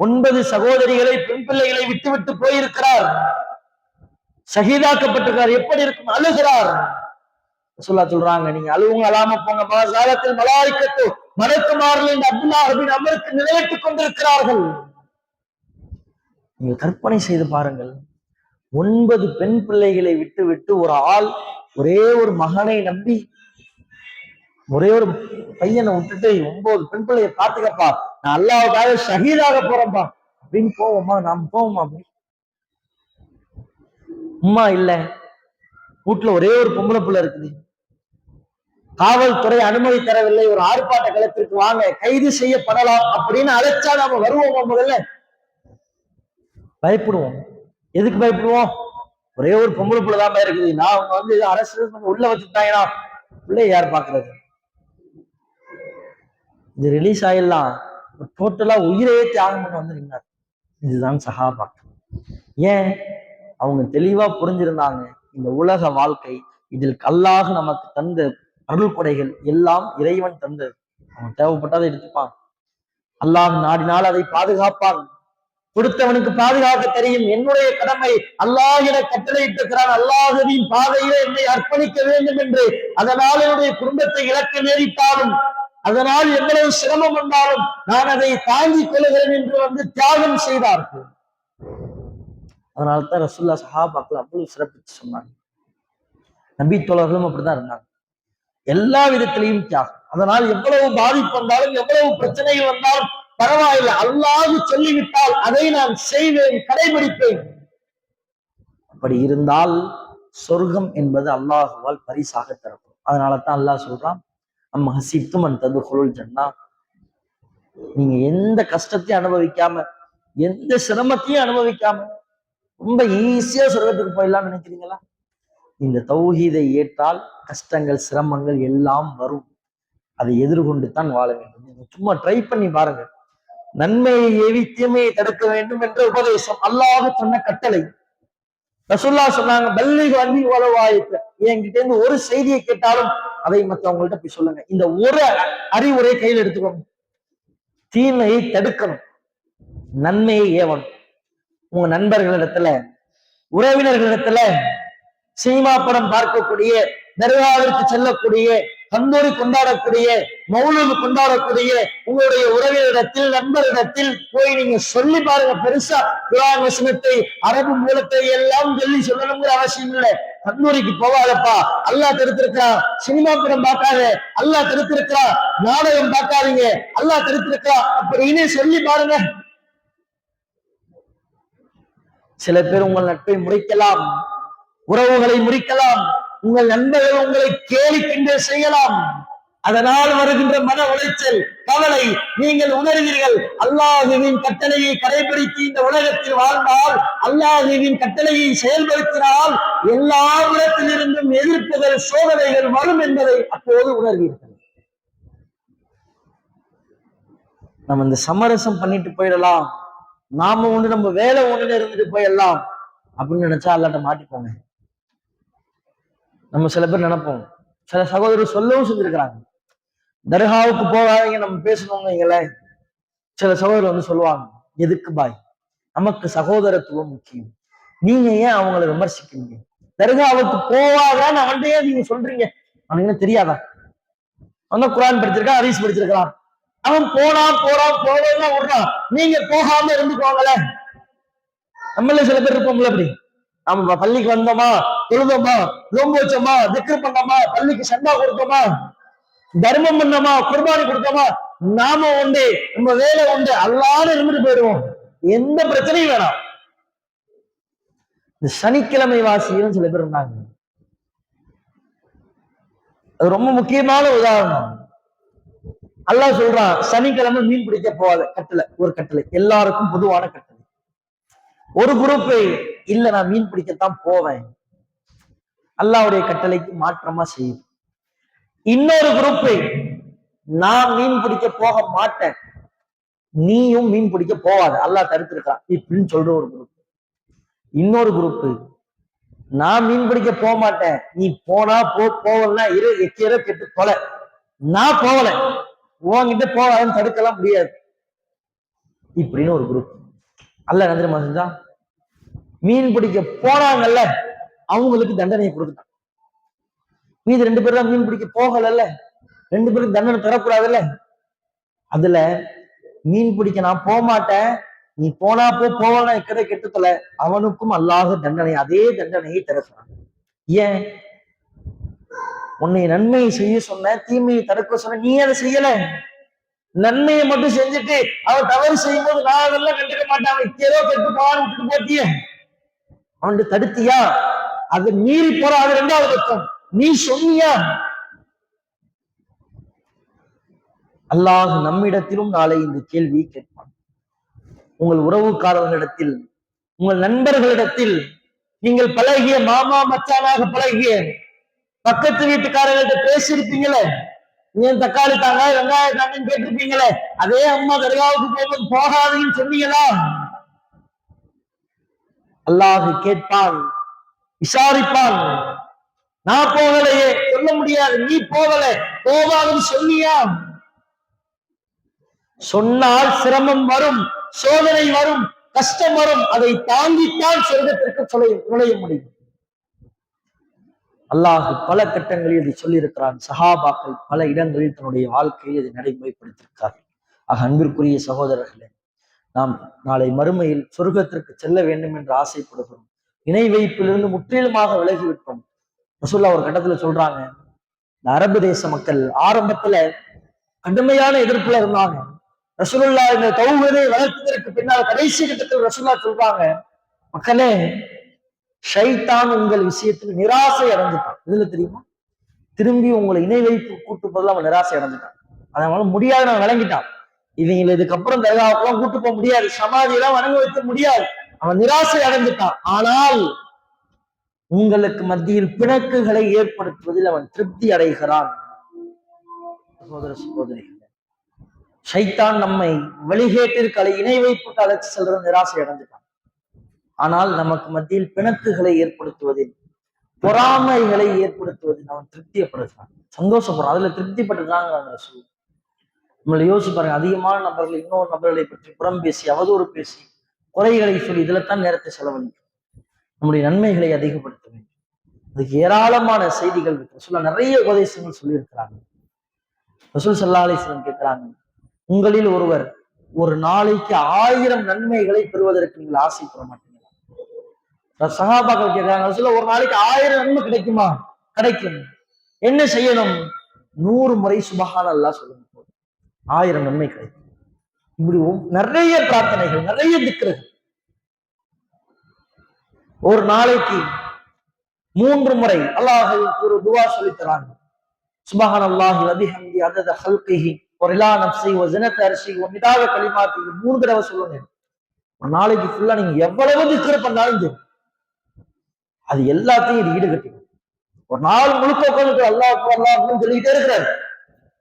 9 சகோதரிகளை, பெண் பிள்ளைகளை விட்டு விட்டு போயிருக்கிறார், ஷஹீதாக்கப்பட்டிருக்கிறார். எப்படி இருக்கும்? அழுகிறார். ரசூலுல்லாஹ் சொல்றாங்க, நீங்க அழுவுங்க, அழாம போங்க. மகாசாலத்தில் மலாய்க்கத்து மலக்குமார்கள் இந்த அப்துல்லாஹ் பின் அம்ருக்கு நிலையிட்டுக் கொண்டிருக்கிறார்கள். நீங்க கற்பனை செய்து பாருங்கள், 9 பெண் பிள்ளைகளை விட்டு விட்டு ஒரு ஆள் ஒரே ஒரு மகனை நம்பி, ஒரே ஒரு பையனை விட்டுட்டு 9 பெண் பிள்ளையை பார்த்துக்கப்பா, நான் அல்லாஹ்வுக்காக ஷஹீதாக போறேன்ப்பா அப்படின்னு போவோமா? நாம் போவோமா? அப்படி உம்மா இல்ல, வீட்டுல ஒரே ஒரு பொம்பளை பிள்ளை இருக்குது, காவல்துறை அனுமதி தரவில்லை, ஒரு ஆர்ப்பாட்ட களத்திற்கு வாங்க, கைது செய்யப்படலாம் அப்படின்னு அழைச்சா நாம வருவோமா? முதல்ல பயப்படுவோம். எதுக்கு பயப்படுவோம்? ஒரே ஒரு பொம்பளை பிள்ளைதான் இருக்குது, நான் அவங்க வந்து அரசு உள்ள வச்சுட்டாங்கன்னா பிள்ளைய யார் பாக்குறது? இது ரிலீஸ் ஆயிடலாம், டோட்டலா உயிரையே தியாகம் பண்ண வந்து நின்னார். இதுதான் சஹாபா. ஏன்? அவங்க தெளிவா புரிஞ்சிருந்தாங்க, இந்த உலக வாழ்க்கை, இதில் அல்லாஹ் நமக்கு தந்த அருள் கொடைகள் எல்லாம் இறைவன் தந்தது. அவன் தேவைப்பட்டதை எடுத்துப்பான், அல்லாஹ் நாடினால் அதை பாதுகாப்பான். கொடுத்தவனுக்கு பாதுகாக்க தெரியும். என்னுடைய கடமை, அல்லாஹ் என கட்டளையிட்டிருக்கிறான், அல்லாஹ்வின் பாதையிலே என்னை அர்ப்பணிக்க வேண்டும் என்று. அதனால் என்னுடைய குடும்பத்தை இழக்க நேரிட்டாலும், அதனால் எவ்வளவு சிரமம் வந்தாலும் நான் அதை தாங்கிக் கொள்கிறேன் என்று வந்து தியாகம் செய்தார்கள். அதனால்தான் ரசூலுல்லாஹ் சஹாபாக்கள் அவ்வளவு சிறப்பிச்சு சொன்னாங்க. நபி தோழர்களும் அப்படிதான் இருந்தாங்க, எல்லா விதத்திலையும் தியாகம். அதனால் எவ்வளவு பாதிப்பு வந்தாலும், எவ்வளவு பிரச்சனைகள் வந்தாலும் பரவாயில்லை, அல்லாஹ் சொல்லிவிட்டால் அதை நான் செய்வேன், கடைபிடிப்பேன். அப்படி இருந்தால் சொர்க்கம் என்பது அல்லாஹுவால் பரிசாக தரப்படும். அதனாலதான் அல்லாஹ் சொல்றான், அம் ஹஸிப்தும் அன் ததுகுலுல் ஜன்னah, நீங்க எந்த கஷ்டத்தையும் அனுபவிக்காம, எந்த சிரமத்தையும் அனுபவிக்காம ரொம்ப ஈஸியா சொர்க்கத்துக்கு போயிடலாம்னு நினைக்கிறீங்களா? இந்த தௌஹீதை ஏற்றால் கஷ்டங்கள், சிரமங்கள் எல்லாம் வரும். அதை எதிர்கொண்டு தான் வாழ வேண்டும். நீங்க சும்மா ட்ரை பண்ணி பாருங்க. நன்மையை ஏவி தீமையை தடுக்க வேண்டும் என்ற உபதேசம், அல்லாஹ் சொன்ன கட்டளை. ரசூலுல்லாஹ் சொன்னாங்க, பல்லிகு அன்னி வலவ் ஆயத்த, என்கிட்ட இருந்து ஒரு செய்தியை கேட்டாலும் அதை மற்றவங்கள்ட்ட போய் சொல்லுங்க. இந்த ஒரு அறிவுரை கையில் எடுத்துக்கோங்க. தீமையை தடுக்கணும், நன்மையை ஏவணும். உங்க நண்பர்களிடத்துல, உறவினர்களிடத்துல, சினிமா படம் பார்க்கக்கூடிய, தர்காவிற்கு செல்லக்கூடிய, தந்தூரி கொண்டாடக்கூடிய, மௌலூது கொண்டாடக்கூடிய உங்களுடைய உறவினரிடத்தில், நண்பரிடத்தில் போய் நீங்க சொல்லி பாருங்க. பெருசா குர்ஆன் வசனத்தை, அரபு மூலத்தை எல்லாம் சொல்லி சொல்லணுங்கிற அவசியம் இல்லை. தந்தூரிக்கு போவாதப்பா, அல்லாஹ் தடுத்திருக்கா. சினிமா படம் பார்க்காத, அல்லாஹ் தடுத்திருக்கா. நாடகம் பார்க்காதீங்க, அல்லாஹ் தடுத்திருக்கா அப்படின்னு சொல்லி பாருங்க. சில பேர் உங்கள் நட்பை முறிக்கலாம், உறவுகளை முறிக்கலாம், உங்கள் நண்பர்கள் உங்களை கேலி கிண்டல் செய்யலாம். அதனால் வருகின்ற மன உளைச்சல், கவலை நீங்கள் உணர்வீர்கள். அல்லாஹுவின் கட்டளையை கடைபிடித்து இந்த உலகத்தில் வாழ்ந்தால், அல்லாஹுவின் கட்டளையை செயல்படுத்தினால் எல்லா இடத்திலிருந்தும் எதிர்ப்புகள், சோதனைகள் வரும் என்பதை அப்போது உணர்வீர்கள். நம்ம இந்த சமரசம் பண்ணிட்டு போயிடலாம், நாம ஒண்ணு நம்ம வேலை ஒண்ணுல இருந்துட்டு போயிடலாம் அப்படின்னு நினைச்சா அல்லாட்ட மாட்டிப்போங்க. நம்ம சில பேர் நினைப்போம், சில சகோதரர் சொல்லவும் செஞ்சிருக்கிறாங்க, தர்காவுக்கு போகாதீங்க நம்ம பேசணும்னு. சில சகோதரர் வந்து சொல்லுவாங்க, எதுக்கு பாய், நமக்கு சகோதரத்துவம் முக்கியம், நீங்க ஏன் அவங்களை விமர்சிக்கிறீங்க, தர்காவுக்கு போவாதான்னு அவன்கிட்ட ஏன் நீங்க சொல்றீங்க, அவனுக்கு தெரியாதா, அவன் குரான் படிச்சிருக்கான், ஹதீஸ் படிச்சிருக்கான், அவன் போறான் போவேன்னா விடுறான், நீங்க போகாம இருந்துக்கோங்கள. நம்மள சில பேர் இருப்போம்ல அப்படி, நம்ம பள்ளிக்கு வந்தோமா, தொழுதோமா, நோன்பு வச்சோமா, திக்ர் பண்ணோமா, பள்ளிக்கு சண்டா கொடுத்தோமா, தர்மம் பண்ணோமா, குர்பானி கொடுத்தோமா, நாம உண்டு, நம்ம வேலை உண்டு, அல்லாத இருந்துட்டு போயிடுவோம், எந்த பிரச்சனையும் வேணாம். இந்த சனிக்கிழமை வாசியும் சில பேர் இருந்தாங்க, அது ரொம்ப முக்கியமான உதாரணம். அல்லாஹ் சொல்றான், சனிக்கிழமை மீன் பிடிக்க போகாத, கட்டளை, ஒரு கட்டளை, எல்லாருக்கும் பொதுவான கட்டளை. ஒரு குரூப் இல்ல, நான் மீன் பிடிக்கத்தான் போவேன், அல்லாஹ்வுடைய கட்டளைக்கு மாற்றமா செய்யும். இன்னொரு குரூப், நான் மீன் பிடிக்க போக மாட்டேன், நீயும் மீன் பிடிக்க போவாத, அல்லாஹ் தடுத்திருக்கான் இப்படின்னு சொல்ற ஒரு குரூப். இன்னொரு குரூப், நான் மீன் பிடிக்க போக மாட்டேன், நீ போனா போவலன்னா இரு, எக்கிற கெட்டு தொலை, நான் போகல, உன்கிட்ட போவாதுன்னு தடுக்கலாம் முடியாது, இப்படின்னு ஒரு குரூப். அல்லாஹ் என்ன தெரியுமா செஞ்சா, மீன் பிடிக்க போனாங்கல்ல அவங்களுக்கு தண்டனையை கொடுத்துட்டான். மீது 2 பேர் தான் மீன் பிடிக்க போகல, 2 பேருக்கு தண்டனை தரக்கூடாதுல்ல. அதுல மீன் பிடிக்க நான் போக மாட்டேன், நீ போனா போவனா எக்கதை கெட்டுத்தல, அவனுக்கும் அல்லாஹ் தண்டனை, அதே தண்டனையை தர சொன்னான். ஏன், உன்னை நன்மையை செய்ய சொன்ன, தீமையை தடுக்க சொன்ன, நீ அதை செய்யல, நன்மையை மட்டும் செஞ்சுட்டு அவன் தவறு செய்யும் போது நான் அதெல்லாம் கண்டுக்க மாட்டேன், அவன் ஏதோ கெட்டு போவான்னு விட்டுட்டு போட்டிய, அவன் தடுத்தியா, அதை மீறி போற, அது 2வது பட்சம், நீ சொன்னியா. அல்லாஹ் நம்மிடத்திலும் நாளை இந்த கேள்வியை கேட்பான். உங்கள் உறவுக்காரர்களிடத்தில், உங்கள் நண்பர்களிடத்தில், நீங்கள் பழகிய மாமா மச்சானாக பழகிய பக்கத்து வீட்டுக்காரர்கள்ட்ட பேசியிருப்பீங்களே, ஏன் தக்காளி தாங்க, வெங்காயம் தாங்கன்னு கேட்டிருப்பீங்களே, அதே அம்மா தர்காவுக்கு போகும்போது போகாதீங்கன்னு சொன்னீங்களா? அல்லாஹ் கேட்பான், விசாரிப்பான். நான் போகலையே, சொல்ல முடியாது, நீ போகல, போவாதுன்னு சொன்னியா? சொன்னால் சிரமம் வரும், சோதனை வரும், கஷ்டம் வரும், அதை தாங்கித்தான் சொர்க்கத்திற்கு நுழைய முடியும். அல்லாஹ் பல கட்டங்களில் இதை சொல்லியிருக்கிறான். சஹாபாக்கள் பல இடங்களில் தன்னுடைய வாழ்க்கையை இதை நடைமுறைப்படுத்தியிருக்கிறார்கள். ஆக அன்பிற்குரிய சகோதரர்களே, நாம் நாளை மறுமையில் சொர்க்கத்திற்கு செல்ல வேண்டும் என்று ஆசைப்படுகிறோம். இணை வைப்பிலிருந்து முற்றிலுமாக விலகிவிட்டோம். ரசூலுல்லாஹ் ஒரு கட்டத்துல சொல்றாங்க, இந்த அரபு தேச மக்கள் ஆரம்பத்துல கடுமையான எதிர்ப்புல இருந்தாங்க. ரசூலுல்லாஹ் இந்த தௌஹீதை வளர்த்ததற்கு பின்னால் கடைசி கட்டத்தில் ரசூலுல்லாஹ் சொல்றாங்க, மக்களே, ஷைத்தான் உங்கள் விஷயத்தில் நிராசை அடைஞ்சிட்டான். இதுல தெரியுமா, திரும்பி உங்களை இணை வைப்பு கூட்டு போதில் அவன் நிராசை அடைஞ்சிட்டான். அதனால முடியாது, நான் விளங்கிட்டான், இவங்களை இதுக்கப்புறம் தர்காவுக்கெல்லாம் கூட்டு போக முடியாது, சமாதியெல்லாம் வணங்க வைக்க முடியாது, அவன் நிராசை அடைஞ்சிட்டான். ஆனால் உங்களுக்கு மத்தியில் பிணக்குகளை ஏற்படுத்துவதில் அவன் திருப்தி அடைகிறான். சகோதர சகோதரிகள், ஷைத்தான் நம்மை வழிகேட்டிற்கு இணை வைப்புக்கு அழைச்சு செல்ற நிராசை அடைஞ்சிட்டான். ஆனால் நமக்கு மத்தியில் பிணக்குகளை ஏற்படுத்துவதில், பொறாமைகளை ஏற்படுத்துவதில் அவன் திருப்தியப்படுகிறான், சந்தோஷப்படுறான், அதுல திருப்திப்பட்டுதாங்க. நம்மளை யோசிச்சு பாருங்க, அதிகமான நபர்கள் இன்னொரு நபர்களை பற்றி புறம் பேசி, அவதூறு பேசி, குறைகளை சொல்லி இதுலத்தான் நேரத்தை செலவழிக்கும். நம்முடைய நன்மைகளை அதிகப்படுத்த வேண்டும். அதுக்கு ஏராளமான செய்திகள் இருக்கு. ரசூல் நிறைய உபதேசங்கள் சொல்லி இருக்கிறாங்க. ரசூல் ஸல்லல்லாஹு அலைஹி வஸல்லம் கேட்கிறாங்க, உங்களில் ஒருவர் ஒரு நாளைக்கு 1000 நன்மைகளை பெறுவதற்கு நீங்கள் ஆசைப்பட மாட்டீங்களா? சஹாபாக்கள் கேட்கிறாங்க, ரசூல் ஒரு நாளைக்கு 1000 நன்மை கிடைக்குமா? கிடைக்கும். என்ன செய்யணும்? 100 முறை சுபஹான் அல்லாஹ் சொல்லுங்க, 1000 நன்மை கிடைக்கும். இப்படி நிறைய பிரார்த்தனைகள், நிறைய திக்ருகள். ஒரு நாளைக்கு 3 முறை அல்லாஹ் ஒரு துவா சொல்லி தராங்க, சுப்ஹானல்லாஹி வ பிஹம்தி அதத ஹல்கிஹி வ ரிலா நஃப்ஸி வ ஸினத அர்ஷி வ மிதாத கலிமாத்தி 3 தடவை சொல்லுங்க. ஒரு நாளைக்கு ஃபுல்லா நீங்க எவ்வளவு திக்ர் பண்ணாலும் சரி, அது எல்லாத்தையும் இது ஈடுகட்டிடும். ஒரு நாள் முழுக்க உட்கார்ந்து அல்லாஹ் அக்பர் அல்லாஹ் அக்பர்னு சொல்லிக்கிட்டே இருக்கிறார்.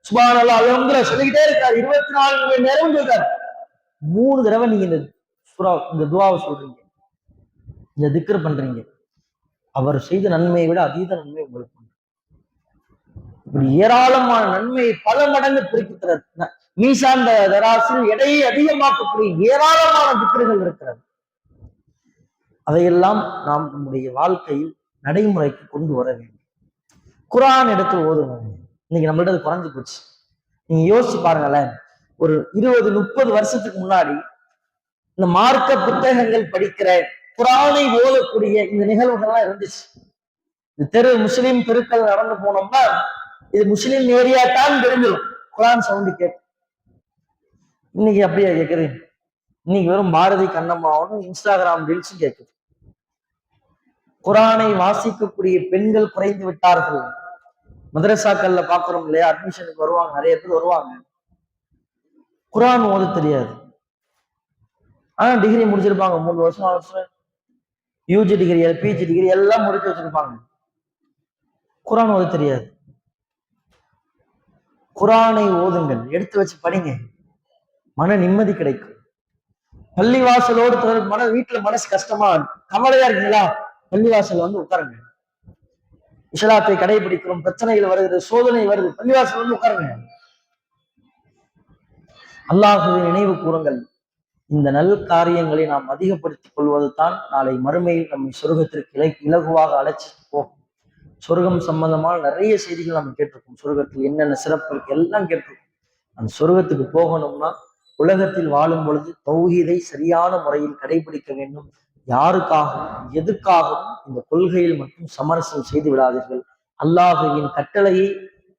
சுப்ஹானல்லாஹ் அல்ஹம்துலில்லாஹ் சொல்லிக்கிட்டே இருக்காரு. 24 மணி நேரம் சொல்றாரு. 3 தடவை நீங்க இந்த துஆவை சொல்றீங்க, இந்த திக்ர் பண்றீங்க. அவர் செய்த நன்மையை விட அதீத நன்மை உங்களுக்கு உண்டு. இப்படி ஏராளமான நன்மையை பல மடங்கு பிரிக்கிறது. மீசாந்த தராசில் எடையை அதிகமாக்கக்கூடிய ஏராளமான திக்ருகள் இருக்கிறது. அதையெல்லாம் நாம் நம்முடைய வாழ்க்கையில் நடைமுறைக்கு கொண்டு வர வேண்டும். குர்ஆன் எடுத்து ஓதுங்க. இன்னைக்கு நம்மள்ட்ட குறைஞ்சு போச்சு. நீங்க யோசிச்சு பாருங்களேன். ஒரு 20-30 வருஷத்துக்கு முன்னாடி இந்த மார்க்க புத்தகங்கள் படிக்கிற, குர்ஆனை ஓதக்கூடிய இந்த நிகழ்வுகள்லாம் இருந்துச்சு. இந்த முஸ்லீம் தெருக்கள் நடந்து போனோம்னா இது முஸ்லீம் ஏரியா தான் தெரிஞ்சிடும். குர்ஆன் சவுண்டு கேட்கும். இன்னைக்கு அப்படியே கேட்குது. இன்னைக்கு வெறும் பாரதி கண்ணம்மாவும் இன்ஸ்டாகிராம் ரீல்ஸும் கேட்குது. குர்ஆனை வாசிக்கக்கூடிய பெண்கள் குறைந்து விட்டார்கள். மதரசாக்கள்ல பாக்குறோம் இல்லையா, அட்மிஷனுக்கு வருவாங்க, நிறைய பேர் வருவாங்க, குர்ஆன் ஓத தெரியாது. ஆனா டிகிரி முடிச்சிருப்பாங்க, 3 வருஷம் 4 வருஷம் யூஜி டிகிரி பிஜி டிகிரி எல்லாம் முடிச்சு வச்சிருப்பாங்க. குர்ஆன் ஓத தெரியாது. குர்ஆனை ஓதுங்கள், எடுத்து வச்சு படிங்க, மன நிம்மதி கிடைக்கும். பள்ளிவாசலோடு வீட்டுல மனசு கஷ்டமா கவலையா இருக்கீங்களா, பள்ளிவாசல் வந்து உட்காருங்க. இஸ்லாத்தை கடைபிடிக்கிறோம், பிரச்சனைகள் வருகிறது, சோதனை வருது, பள்ளிவாசல் வந்து உட்காருங்க. அல்லாஹ்வை நினைவு கூறுங்கள். இந்த நல் காரியங்களை நாம் அதிகப்படுத்திக் கொள்வது தான் நாளை மறுமையில் நம்மை சொர்க்கத்திற்கு இலகுவாக அழைச்சி போகும். சொர்க்கம் சம்பந்தமான நிறைய செய்திகள் நம்ம கேட்டிருக்கோம். சொர்க்கத்தில் என்னென்ன சிறப்பு இருக்கு எல்லாம் கேட்டிருக்கோம். அந்த சொர்க்கத்துக்கு போகணும்னா உலகத்தில் வாழும் பொழுது தௌஹீதை சரியான முறையில் கடைபிடிக்க வேண்டும். யாருக்காகவும் எதுக்காகவும் இந்த கொள்கையில் மட்டும் சமரசம் செய்து விடாதீர்கள். அல்லாஹுவின் கட்டளையை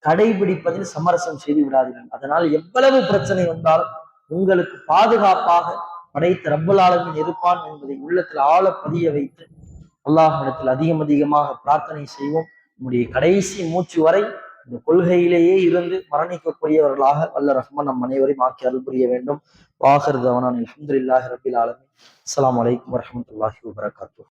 கடைபிடிப்பதில் சமரசம் செய்து விடாதீர்கள். அதனால் எவ்வளவு பிரச்சனை வந்தாலும் உங்களுக்கு பாதுகாப்பாக படைத்த ரப்பல் ஆலமீன் இருப்பான் என்பதை உள்ளத்தில் ஆழ பதிய வைத்து அல்லாஹ்விடத்தில் அதிகமாக பிரார்த்தனை செய்வோம். நம்முடைய கடைசி மூச்சு வரை இந்த கொள்கையிலேயே இருந்து மரணிக்கக்கூடியவர்களாக வல்ல ரஹ்மான் நம் அனைவரையும் ஆக்கி அருள் புரிய வேண்டும். வாஹிர் தவானா அல்ஹம்துலில்லாஹி ரப்பில் ஆலமீன். அஸ்ஸலாமு அலைக்கும் வரஹ்மத்துல்லாஹி வபரகாத்துஹு.